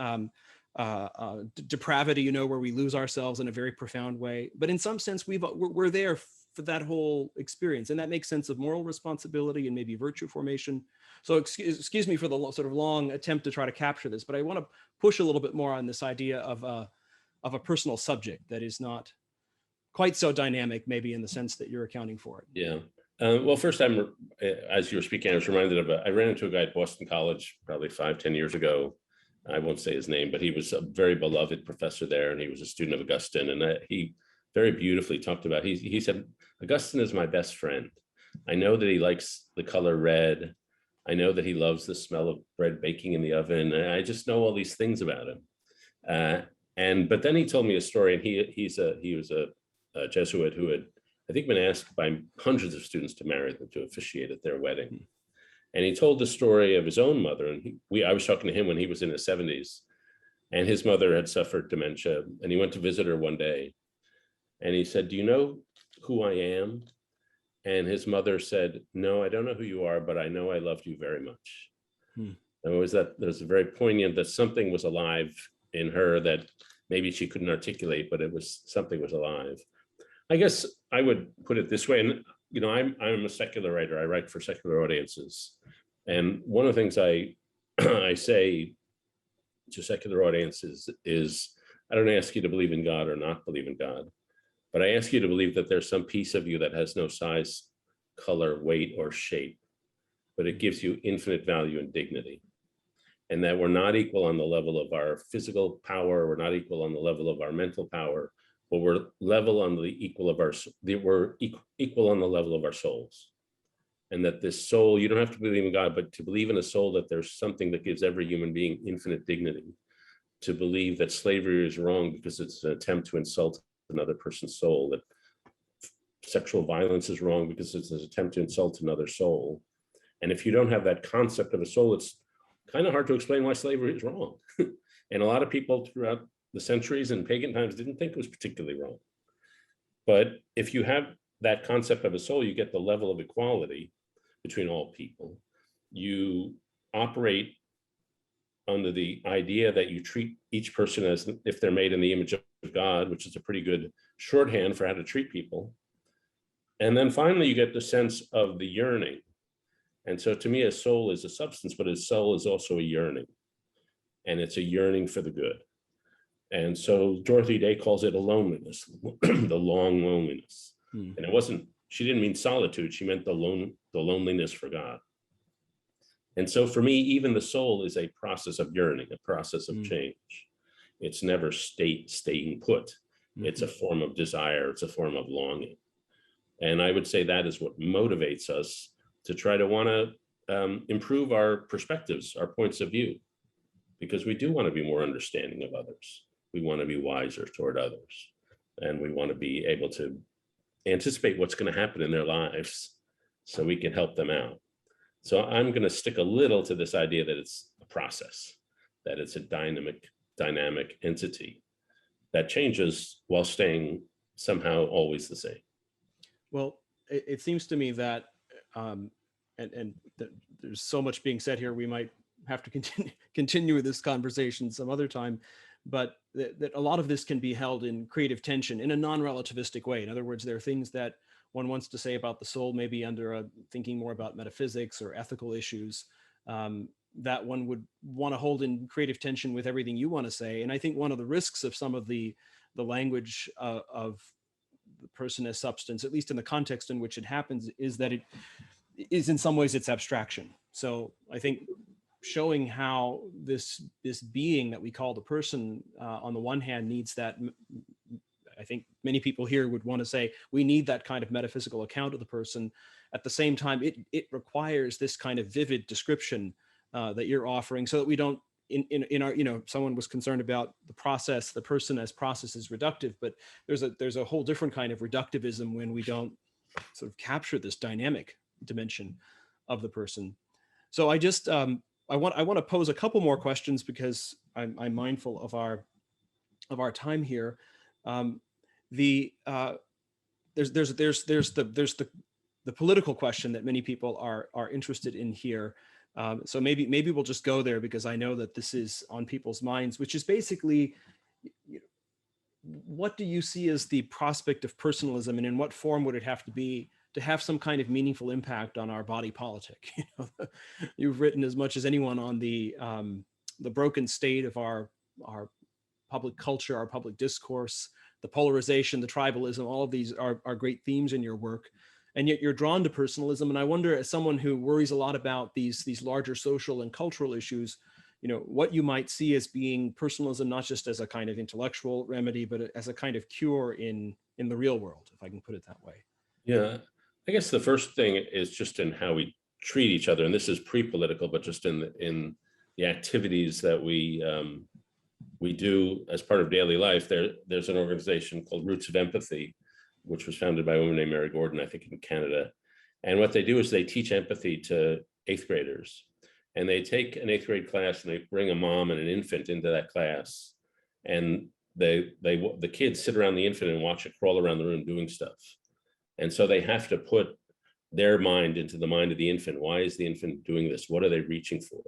depravity, you know, where we lose ourselves in a very profound way. But in some sense, we're there for that whole experience, and that makes sense of moral responsibility and maybe virtue formation. So excuse me for the sort of long attempt to try to capture this, but I want to push a little bit more on this idea of a personal subject that is not quite so dynamic, maybe in the sense that you're accounting for it. Yeah. Well, first, as you were speaking, I was reminded of I ran into a guy at Boston College probably 5-10 years ago. I won't say his name, but he was a very beloved professor there, and he was a student of Augustine. And he very beautifully talked about, he said, Augustine is my best friend. I know that he likes the color red. I know that he loves the smell of bread baking in the oven. And I just know all these things about him. But then he told me a story, and he was a Jesuit who had, I think, been asked by hundreds of students to marry them, to officiate at their wedding. And he told the story of his own mother. And I was talking to him when he was in his 70s, and his mother had suffered dementia. And he went to visit her one day, and he said, "Do you know who I am?" And his mother said, "No, I don't know who you are, but I know I loved you very much." And it was there's a very poignant that something was alive in her that maybe she couldn't articulate, but something was alive. I guess I would put it this way, and you know, I'm a secular writer. I write for secular audiences, and one of the things I say to secular audiences is, I don't ask you to believe in God or not believe in God, but I ask you to believe that there's some piece of you that has no size, color, weight, or shape, but it gives you infinite value and dignity, and that we're not equal on the level of our physical power, we're not equal on the level of our mental power, but we're equal on the level of our souls. And that this soul, you don't have to believe in God, but to believe in a soul, that there's something that gives every human being infinite dignity. To believe that slavery is wrong because it's an attempt to insult another person's soul, that sexual violence is wrong because it's an attempt to insult another soul. And if you don't have that concept of a soul, it's kind of hard to explain why slavery is wrong. And a lot of people throughout the centuries and pagan times didn't think it was particularly wrong. But if you have that concept of a soul, you get the level of equality between all people. You operate under the idea that you treat each person as if they're made in the image of God, which is a pretty good shorthand for how to treat people. And then finally, you get the sense of the yearning. And so to me, a soul is a substance, but a soul is also a yearning. And it's a yearning for the good. And so Dorothy Day calls it a loneliness, the long loneliness. And she didn't mean solitude, she meant the loneliness for God. And so for me, even the soul is a process of yearning, a process of change. It's never staying put. It's a form of desire, it's a form of longing. And I would say that is what motivates us to try to want to improve our perspectives, our points of view, because we do want to be more understanding of others. We want to be wiser toward others, and we want to be able to anticipate what's going to happen in their lives so we can help them out. So I'm going to stick a little to this idea that it's a process, that it's a dynamic entity that changes while staying somehow always the same. Well, it seems to me that, there's so much being said here, we might have to continue this conversation some other time, but that a lot of this can be held in creative tension in a non-relativistic way. In other words, there are things that one wants to say about the soul, maybe under thinking more about metaphysics or ethical issues, that one would want to hold in creative tension with everything you want to say. And I think one of the risks of some of the language of the person as substance, at least in the context in which it happens, is that it is in some ways it's abstraction. So I think showing how this being that we call the person, on the one hand, needs that. I think many people here would want to say we need that kind of metaphysical account of the person. At the same time, it requires this kind of vivid description that you're offering, so that we don't in our, someone was concerned about the process, the person as process is reductive, but there's a whole different kind of reductivism when we don't sort of capture this dynamic dimension of the person. So I just I want to pose a couple more questions, because I'm mindful of our time here. There's the political question that many people are interested in here. So maybe we'll just go there, because I know that this is on people's minds, which is basically, what do you see as the prospect of personalism, and in what form would it have to be to have some kind of meaningful impact on our body politic? You've written as much as anyone on the broken state of our public culture, our public discourse, the polarization, the tribalism. All of these are great themes in your work. And yet you're drawn to personalism. And I wonder, as someone who worries a lot about these larger social and cultural issues, what you might see as being personalism, not just as a kind of intellectual remedy, but as a kind of cure in the real world, if I can put it that way. Yeah, I guess the first thing is just in how we treat each other. And this is pre-political, but just in the activities that we do as part of daily life. There's an organization called Roots of Empathy, which was founded by a woman named Mary Gordon, I think in Canada. And what they do is they teach empathy to 8th graders. And they take an 8th grade class and they bring a mom and an infant into that class. And the kids sit around the infant and watch it crawl around the room doing stuff. And so they have to put their mind into the mind of the infant. Why is the infant doing this? What are they reaching for?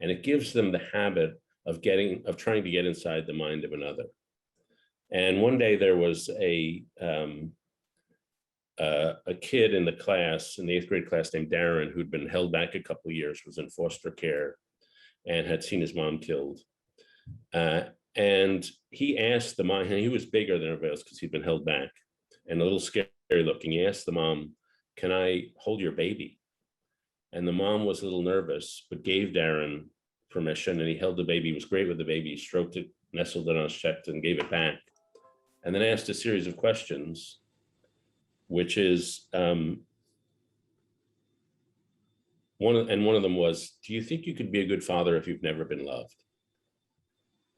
And it gives them the habit of trying to get inside the mind of another. And one day there was a kid in the class, in the 8th grade class, named Darren, who'd been held back a couple of years, was in foster care, and had seen his mom killed. And he asked the mom, and he was bigger than everybody else because he'd been held back and a little scary looking. He asked the mom, "Can I hold your baby?" And the mom was a little nervous, but gave Darren permission, and he held the baby. He was great with the baby. He stroked it, nestled it on his chest, and gave it back. And then asked a series of questions, which is, one of them was, do you think you could be a good father if you've never been loved?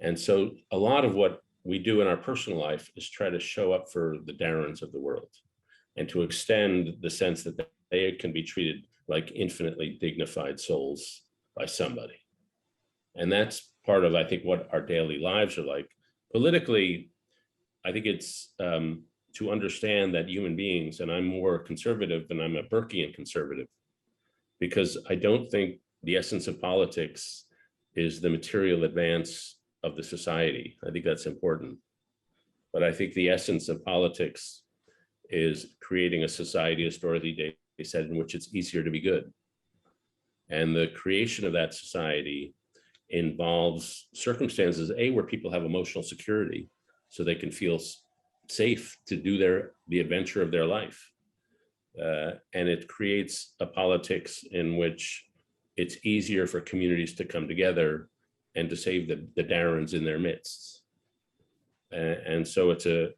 And so a lot of what we do in our personal life is try to show up for the Darrens of the world, and to extend the sense that they can be treated like infinitely dignified souls by somebody. And that's part of, I think, what our daily lives are like. Politically, I think it's to understand that human beings, and I'm more conservative than I'm a Burkean conservative, because I don't think the essence of politics is the material advance of the society. I think that's important. But I think the essence of politics is creating a society, as Dorothy Day said, in which it's easier to be good. And the creation of that society involves circumstances, where people have emotional security, so they can feel safe to do the adventure of their life. And it creates a politics in which it's easier for communities to come together and to save the Darrens in their midst. And so it's a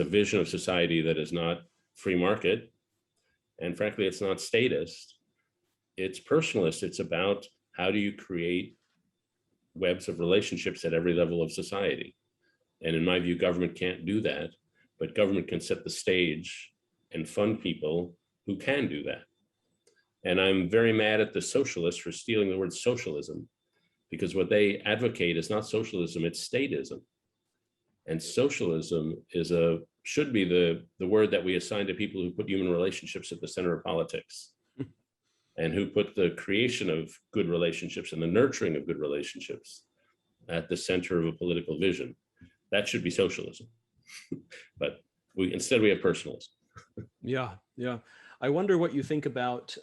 vision of society that is not free market, and frankly, it's not statist. It's personalist. It's about how do you create webs of relationships at every level of society. And in my view, government can't do that, but government can set the stage and fund people who can do that. And I'm very mad at the socialists for stealing the word socialism, because what they advocate is not socialism, it's statism. And socialism should be the word that we assign to people who put human relationships at the center of politics and who put the creation of good relationships and the nurturing of good relationships at the center of a political vision. That should be socialism. But instead we have personalism. Yeah, yeah. I wonder what you think about,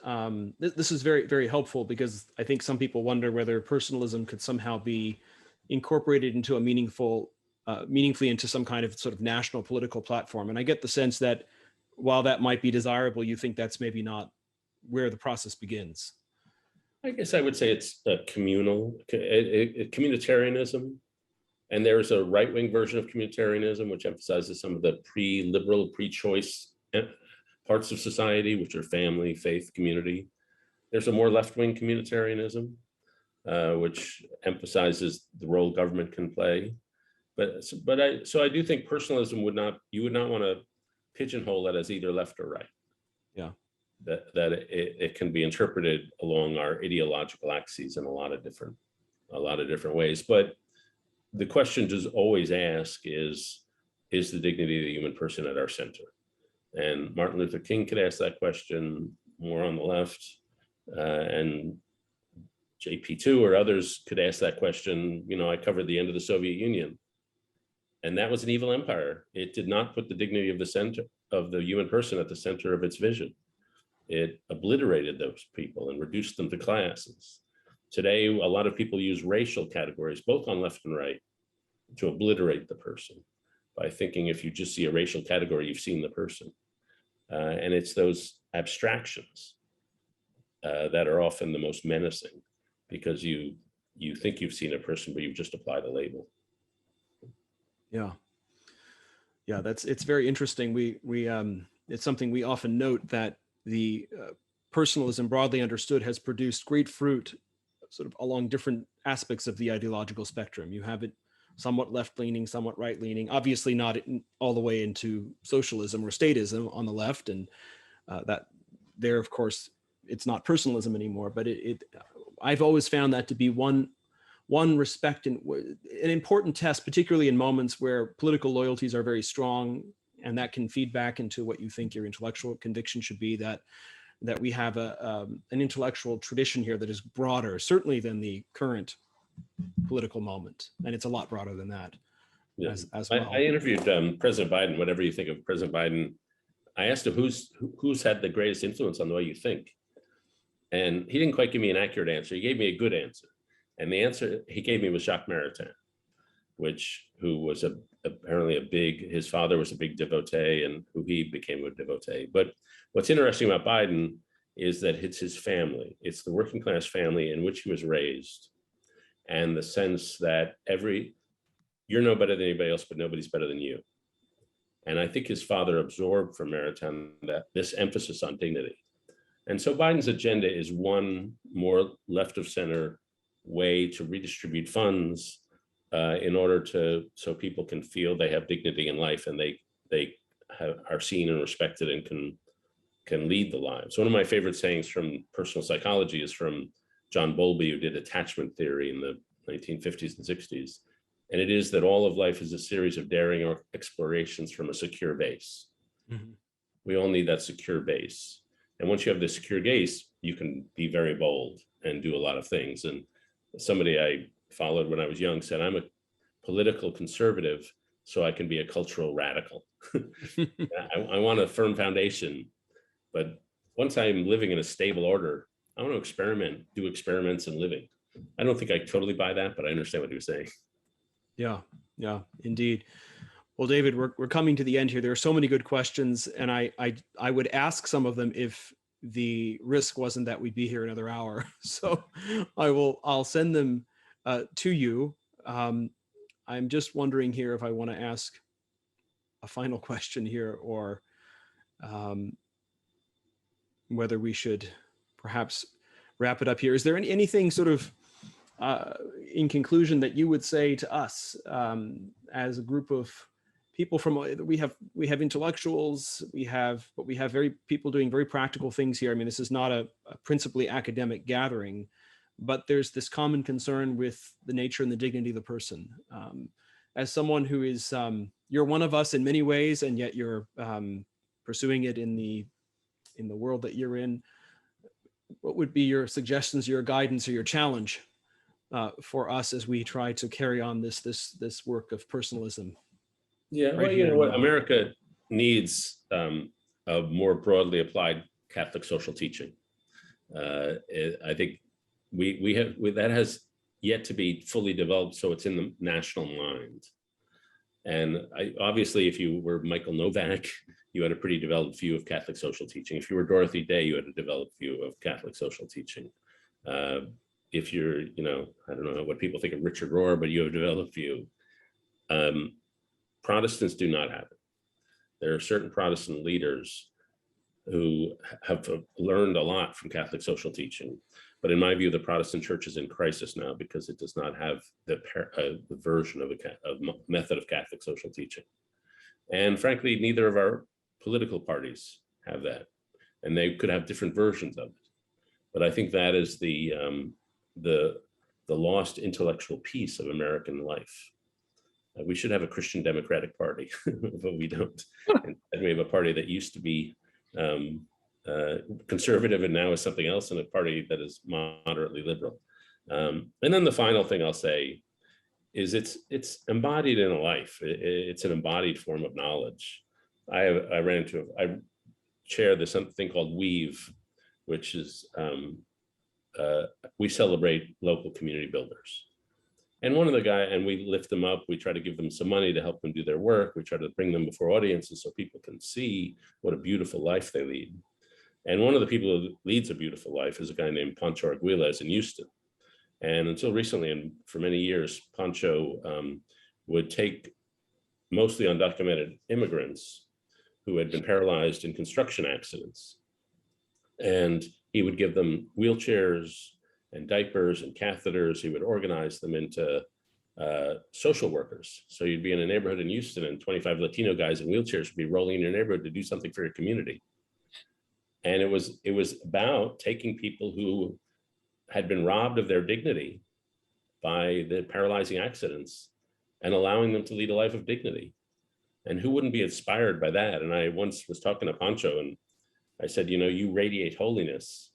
this is very, very helpful, because I think some people wonder whether personalism could somehow be incorporated into a meaningfully into some kind of sort of national political platform. And I get the sense that while that might be desirable, you think that's maybe not where the process begins. I guess I would say it's a communitarianism. And there's a right-wing version of communitarianism, which emphasizes some of the pre-liberal, pre-choice parts of society, which are family, faith, community. There's a more left-wing communitarianism, which emphasizes the role government can play. So I do think personalism you would not want to pigeonhole it as either left or right. Yeah. That it can be interpreted along our ideological axes in a lot of different ways. But the question to always ask is the dignity of the human person at our center? And Martin Luther King could ask that question more on the left, and JP2 or others could ask that question. I covered the end of the Soviet Union, and that was an evil empire. It did not put the dignity of the human person at the center of its vision. It obliterated those people and reduced them to classes. Today, a lot of people use racial categories, both on left and right, to obliterate the person by thinking if you just see a racial category, you've seen the person. And it's those abstractions that are often the most menacing, because you think you've seen a person, but you've just applied a label. Yeah. Yeah, it's very interesting. It's something we often note, that the personalism, broadly understood, has produced great fruit sort of along different aspects of the ideological spectrum. You have it somewhat left-leaning, somewhat right-leaning, obviously not all the way into socialism or statism on the left. And that there, of course, it's not personalism anymore, but I've always found that to be one respect and an important test, particularly in moments where political loyalties are very strong, and that can feed back into what you think your intellectual conviction should be, that we have an intellectual tradition here that is broader, certainly, than the current political moment. And it's a lot broader than that. Yeah. as well. I interviewed President Biden. Whatever you think of President Biden, I asked him who's had the greatest influence on the way you think. And he didn't quite give me an accurate answer. He gave me a good answer. And the answer he gave me was Jacques Maritain, who was apparently his father was a big devotee, and who he became a devotee. But what's interesting about Biden is that it's his family. It's the working class family in which he was raised, and the sense that you're no better than anybody else, but nobody's better than you. And I think his father absorbed from Maritain that this emphasis on dignity. And so Biden's agenda is one more left of center way to redistribute funds in order so people can feel they have dignity in life, and they are seen and respected and can lead the lives. One of my favorite sayings from personal psychology is from John Bowlby, who did attachment theory in the 1950s and 60s. And it is that all of life is a series of daring explorations from a secure base. Mm-hmm. We all need that secure base. And once you have the secure base, you can be very bold and do a lot of things. And somebody I followed when I was young said, I'm a political conservative, so I can be a cultural radical. I want a firm foundation, but once I'm living in a stable order, I want to do experiments in living. I don't think I totally buy that, but I understand what he was saying. Yeah, indeed. Well, David, we're coming to the end here. There are so many good questions, and I would ask some of them if the risk wasn't that we'd be here another hour. So I'll send them to you. I'm just wondering here if I want to ask a final question here, or whether we should perhaps wrap it up here. Is there anything sort of in conclusion that you would say to us as a group of people from, we have intellectuals, but we have people doing very practical things here. I mean, this is not a principally academic gathering, but there's this common concern with the nature and the dignity of the person. As someone who is, you're one of us in many ways, and yet you're pursuing it in the world that you're in. What would be your suggestions, your guidance, or your challenge for us as we try to carry on this work of personalism? Yeah, right well, here you know in what, Rome? America needs a more broadly applied Catholic social teaching. I think that has yet to be fully developed, so it's in the national mind. And obviously, if you were Michael Novak, you had a pretty developed view of Catholic social teaching. If you were Dorothy Day, you had a developed view of Catholic social teaching. If you're, I don't know what people think of Richard Rohr, but you have a developed view. Protestants do not have it. There are certain Protestant leaders who have learned a lot from Catholic social teaching. But in my view, the Protestant church is in crisis now because it does not have the version of a method of Catholic social teaching. And frankly, neither of our political parties have that. And they could have different versions of it. But I think that is the lost intellectual piece of American life. We should have a Christian Democratic Party, but we don't. And we have a party that used to be conservative and now is something else, and a party that is moderately liberal. And then the final thing I'll say is it's embodied in a life. It's an embodied form of knowledge. I chair this thing called Weave, which is we celebrate local community builders. And one of the guys, and we lift them up, we try to give them some money to help them do their work. We try to bring them before audiences so people can see what a beautiful life they lead. And one of the people who leads a beautiful life is a guy named Pancho Arguelles in Houston. And until recently, and for many years, Pancho would take mostly undocumented immigrants who had been paralyzed in construction accidents. And he would give them wheelchairs and diapers and catheters. He would organize them into social workers. So you'd be in a neighborhood in Houston and 25 Latino guys in wheelchairs would be rolling in your neighborhood to do something for your community. And it was about taking people who had been robbed of their dignity by the paralyzing accidents and allowing them to lead a life of dignity. And who wouldn't be inspired by that? And I once was talking to Pancho and I said, you radiate holiness.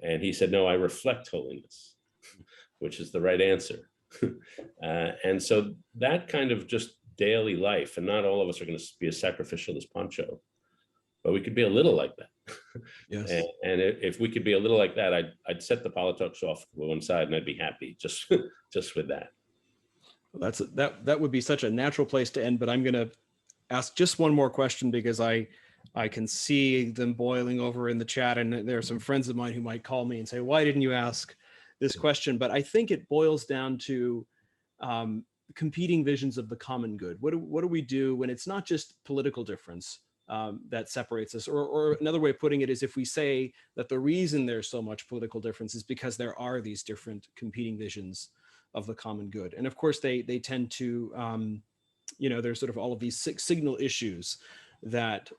And he said, no, I reflect holiness, which is the right answer. And so that kind of just daily life, and not all of us are going to be as sacrificial as Pancho, but we could be a little like that. Yes. And if we could be a little like that, I'd set the politics off to one side and I'd be happy just with that. Well, that would be such a natural place to end, but I'm going to ask just one more question because I can see them boiling over in the chat, and there are some friends of mine who might call me and say, why didn't you ask this question? But I think it boils down to competing visions of the common good. What do we do when it's not just political difference that separates us? Or another way of putting it is, if we say that the reason there's so much political difference is because there are these different competing visions of the common good. And of course, they tend to, there's sort of all of these signal issues that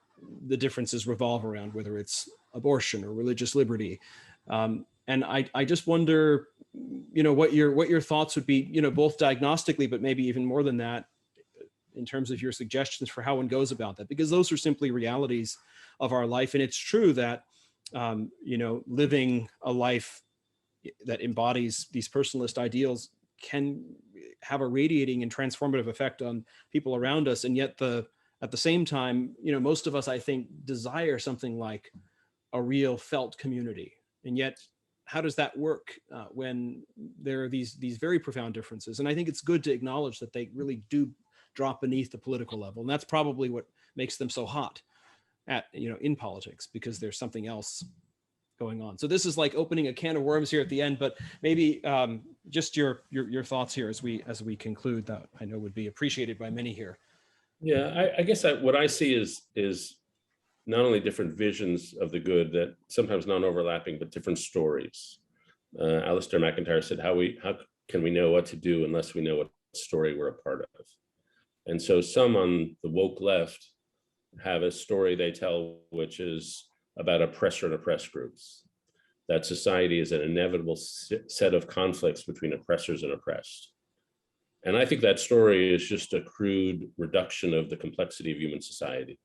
the differences revolve around, whether it's abortion or religious liberty. And I just wonder, what your thoughts would be, both diagnostically, but maybe even more than that, in terms of your suggestions for how one goes about that, because those are simply realities of our life. And it's true that, living a life that embodies these personalist ideals can have a radiating and transformative effect on people around us. And yet at the same time, most of us, I think, desire something like a real felt community. And yet, how does that work when there are these very profound differences? And I think it's good to acknowledge that they really do drop beneath the political level. And that's probably what makes them so hot at, in politics, because there's something else going on. So this is like opening a can of worms here at the end, but maybe just your thoughts here as we conclude, that I know would be appreciated by many here. Yeah, I guess what I see is not only different visions of the good that sometimes non-overlapping, but different stories. Alistair McIntyre said, how can we know what to do unless we know what story we're a part of? And so some on the woke left have a story they tell, which is about oppressor and oppressed groups, that society is an inevitable set of conflicts between oppressors and oppressed. And I think that story is just a crude reduction of the complexity of human society,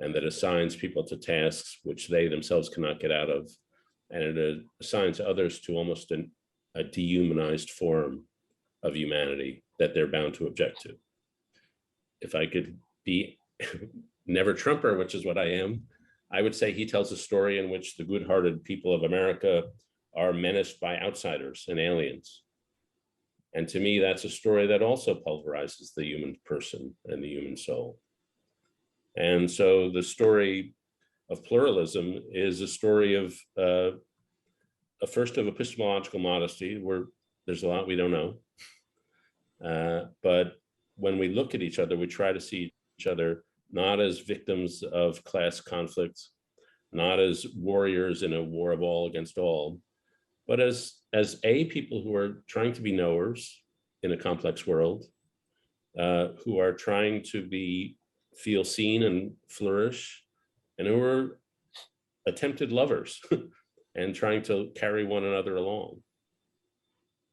and that assigns people to tasks which they themselves cannot get out of, and it assigns others to almost a dehumanized form of humanity that they're bound to object to. If I could be never Trumper, which is what I am, I would say he tells a story in which the good-hearted people of America are menaced by outsiders and aliens. And to me, that's a story that also pulverizes the human person and the human soul. And so the story of pluralism is a story of first of epistemological modesty, where there's a lot we don't know. But when we look at each other, we try to see each other not as victims of class conflicts, not as warriors in a war of all against all, but as people who are trying to be knowers in a complex world, who are trying to feel seen and flourish, and who are attempted lovers and trying to carry one another along.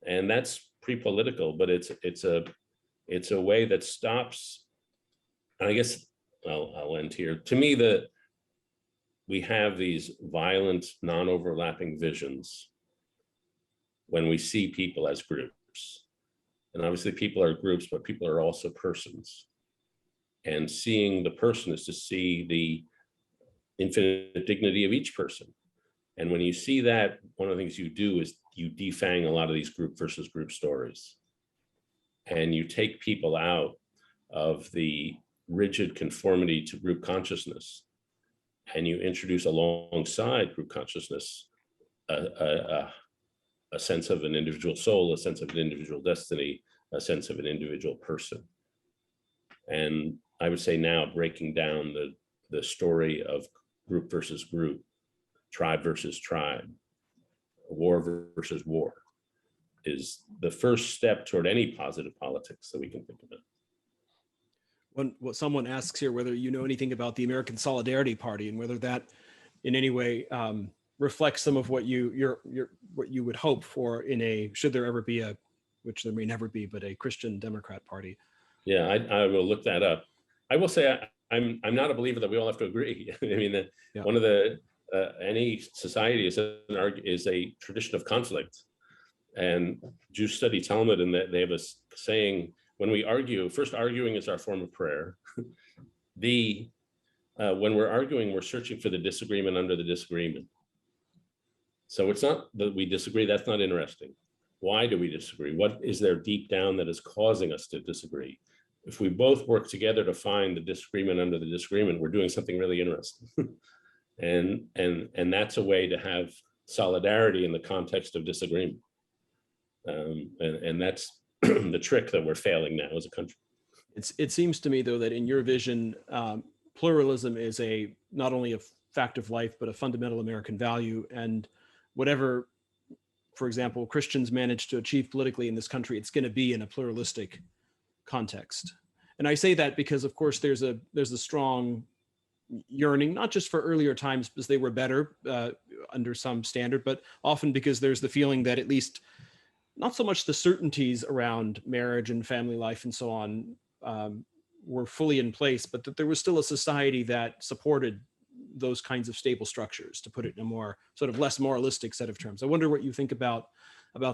And that's pre-political, but it's a way that stops. And I guess I'll end here. To me, we have these violent, non-overlapping visions when we see people as groups. And obviously people are groups, but people are also persons. And seeing the person is to see the infinite dignity of each person. And when you see that, one of the things you do is you defang a lot of these group versus group stories. And you take people out of the rigid conformity to group consciousness, and you introduce alongside group consciousness a sense of an individual soul, a sense of an individual destiny, a sense of an individual person. And I would say now, breaking down the story of group versus group, tribe versus tribe, war versus war, is the first step toward any positive politics that we can think about. What someone asks here, whether you know anything about the American Solidarity Party, and whether that in any way reflects some of what you would hope for in a, should there ever be which there may never be, but a Christian Democrat Party. Yeah, I will look that up. I will say I'm not a believer that we all have to agree. I mean, one of the any society is a tradition of conflict, and Jews study Talmud, and they have a saying, when we argue, first arguing is our form of prayer. When we're arguing, we're searching for the disagreement under the disagreement. So it's not that we disagree, that's not interesting. Why do we disagree? What is there deep down that is causing us to disagree? If we both work together to find the disagreement under the disagreement, we're doing something really interesting. and that's a way to have solidarity in the context of disagreement. And that's the trick that we're failing now as a country. It seems to me, though, that in your vision, pluralism is not only a fact of life, but a fundamental American value. And whatever, for example, Christians manage to achieve politically in this country, it's going to be in a pluralistic context. And I say that because, of course, there's a strong yearning, not just for earlier times because they were better under some standard, but often because there's the feeling that at least not so much the certainties around marriage and family life and so on were fully in place, but that there was still a society that supported those kinds of stable structures, to put it in a more sort of less moralistic set of terms. I wonder what you think about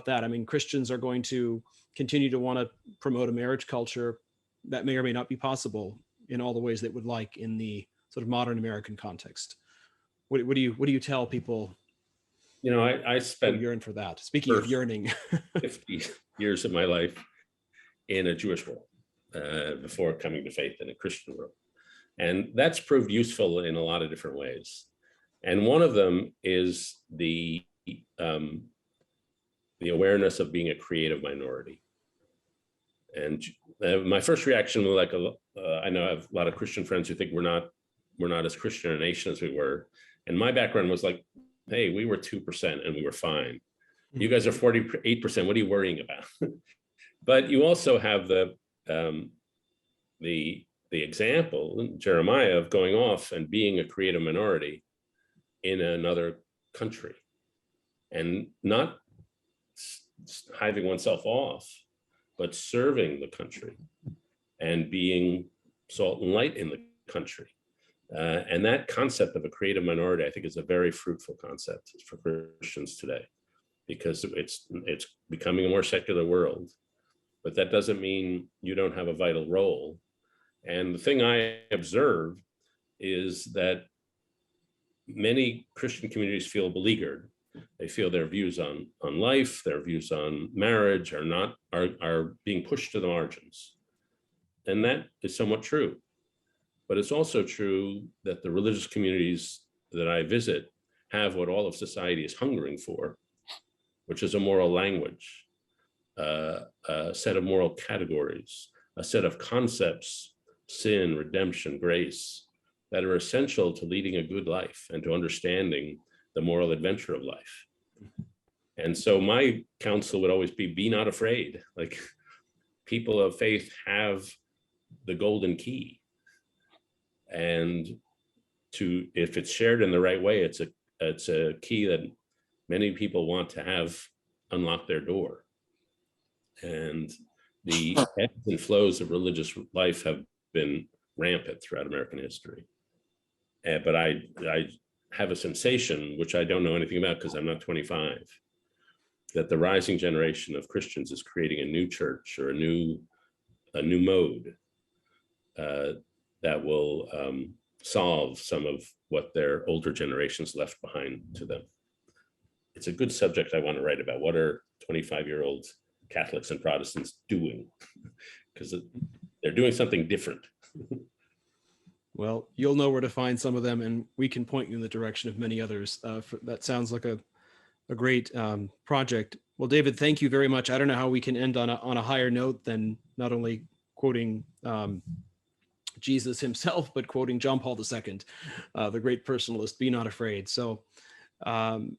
that. I mean, Christians are going to continue to want to promote a marriage culture that may or may not be possible in all the ways they would like in the sort of modern American context. What do you tell people? You know, I spent yearn for that. Speaking of yearning, 50 years of my life in a Jewish world. before coming to faith in a Christian world. And that's proved useful in a lot of different ways. And one of them is the awareness of being a creative minority. And my first reaction was like, I know I have a lot of Christian friends who think we're not as Christian a nation as we were. And my background was like, hey, we were 2% and we were fine. You guys are 48%. What are you worrying about? But you also have the example in Jeremiah of going off and being a creative minority in another country and not hiving oneself off, but serving the country and being salt and light in the country. And that concept of a creative minority, I think, is a very fruitful concept for Christians today, because it's becoming a more secular world. But that doesn't mean you don't have a vital role. And the thing I observe is that many Christian communities feel beleaguered. They feel their views on life, their views on marriage are being pushed to the margins. And that is somewhat true. But it's also true that the religious communities that I visit have what all of society is hungering for, which is a moral language, a set of moral categories, a set of concepts, sin, redemption, grace, that are essential to leading a good life and to understanding the moral adventure of life. And so my counsel would always be not afraid. Like, people of faith have the golden key. And if it's shared in the right way, it's a key that many people want to have unlock their door. And the ebbs and flows of religious life have been rampant throughout American history. But I have a sensation, which I don't know anything about because I'm not 25, that the rising generation of Christians is creating a new church or a new mode that will solve some of what their older generations left behind to them. It's a good subject I want to write about. What are 25-year-old Catholics and Protestants doing? Because they're doing something different. Well, you'll know where to find some of them, and we can point you in the direction of many others. That sounds like a great project. Well, David, thank you very much. I don't know how we can end on a higher note than not only quoting Jesus himself, but quoting John Paul II, the great personalist, be not afraid. So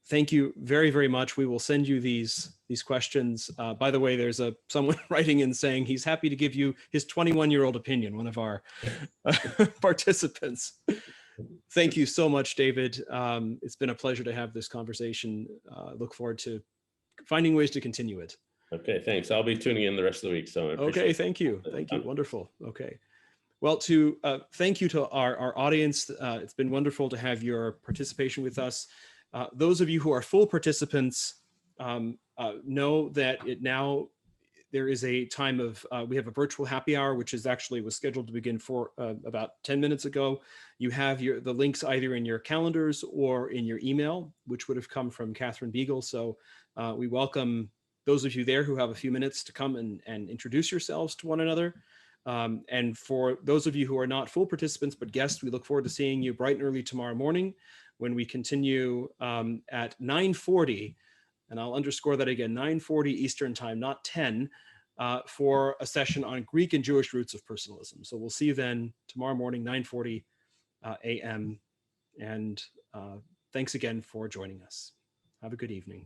thank you very, very much. We will send you these questions. By the way, there's someone writing in saying he's happy to give you his 21-year-old opinion, one of our participants. Thank you so much, David. It's been a pleasure to have this conversation. Look forward to finding ways to continue it. Okay, thanks. I'll be tuning in the rest of the week. So okay, thank you. Thank you. Wonderful. Okay. Well, thank you to our audience. It's been wonderful to have your participation with us. Those of you who are full participants know that there is a time of, we have a virtual happy hour, which was scheduled to begin for about 10 minutes ago. You have the links either in your calendars or in your email, which would have come from Catherine Beagle. So we welcome those of you there who have a few minutes to come and introduce yourselves to one another. And for those of you who are not full participants, but guests, we look forward to seeing you bright and early tomorrow morning when we continue at 9:40, and I'll underscore that again, 9:40 Eastern time, not 10, for a session on Greek and Jewish roots of personalism. So we'll see you then tomorrow morning, 9:40 a.m. And thanks again for joining us. Have a good evening.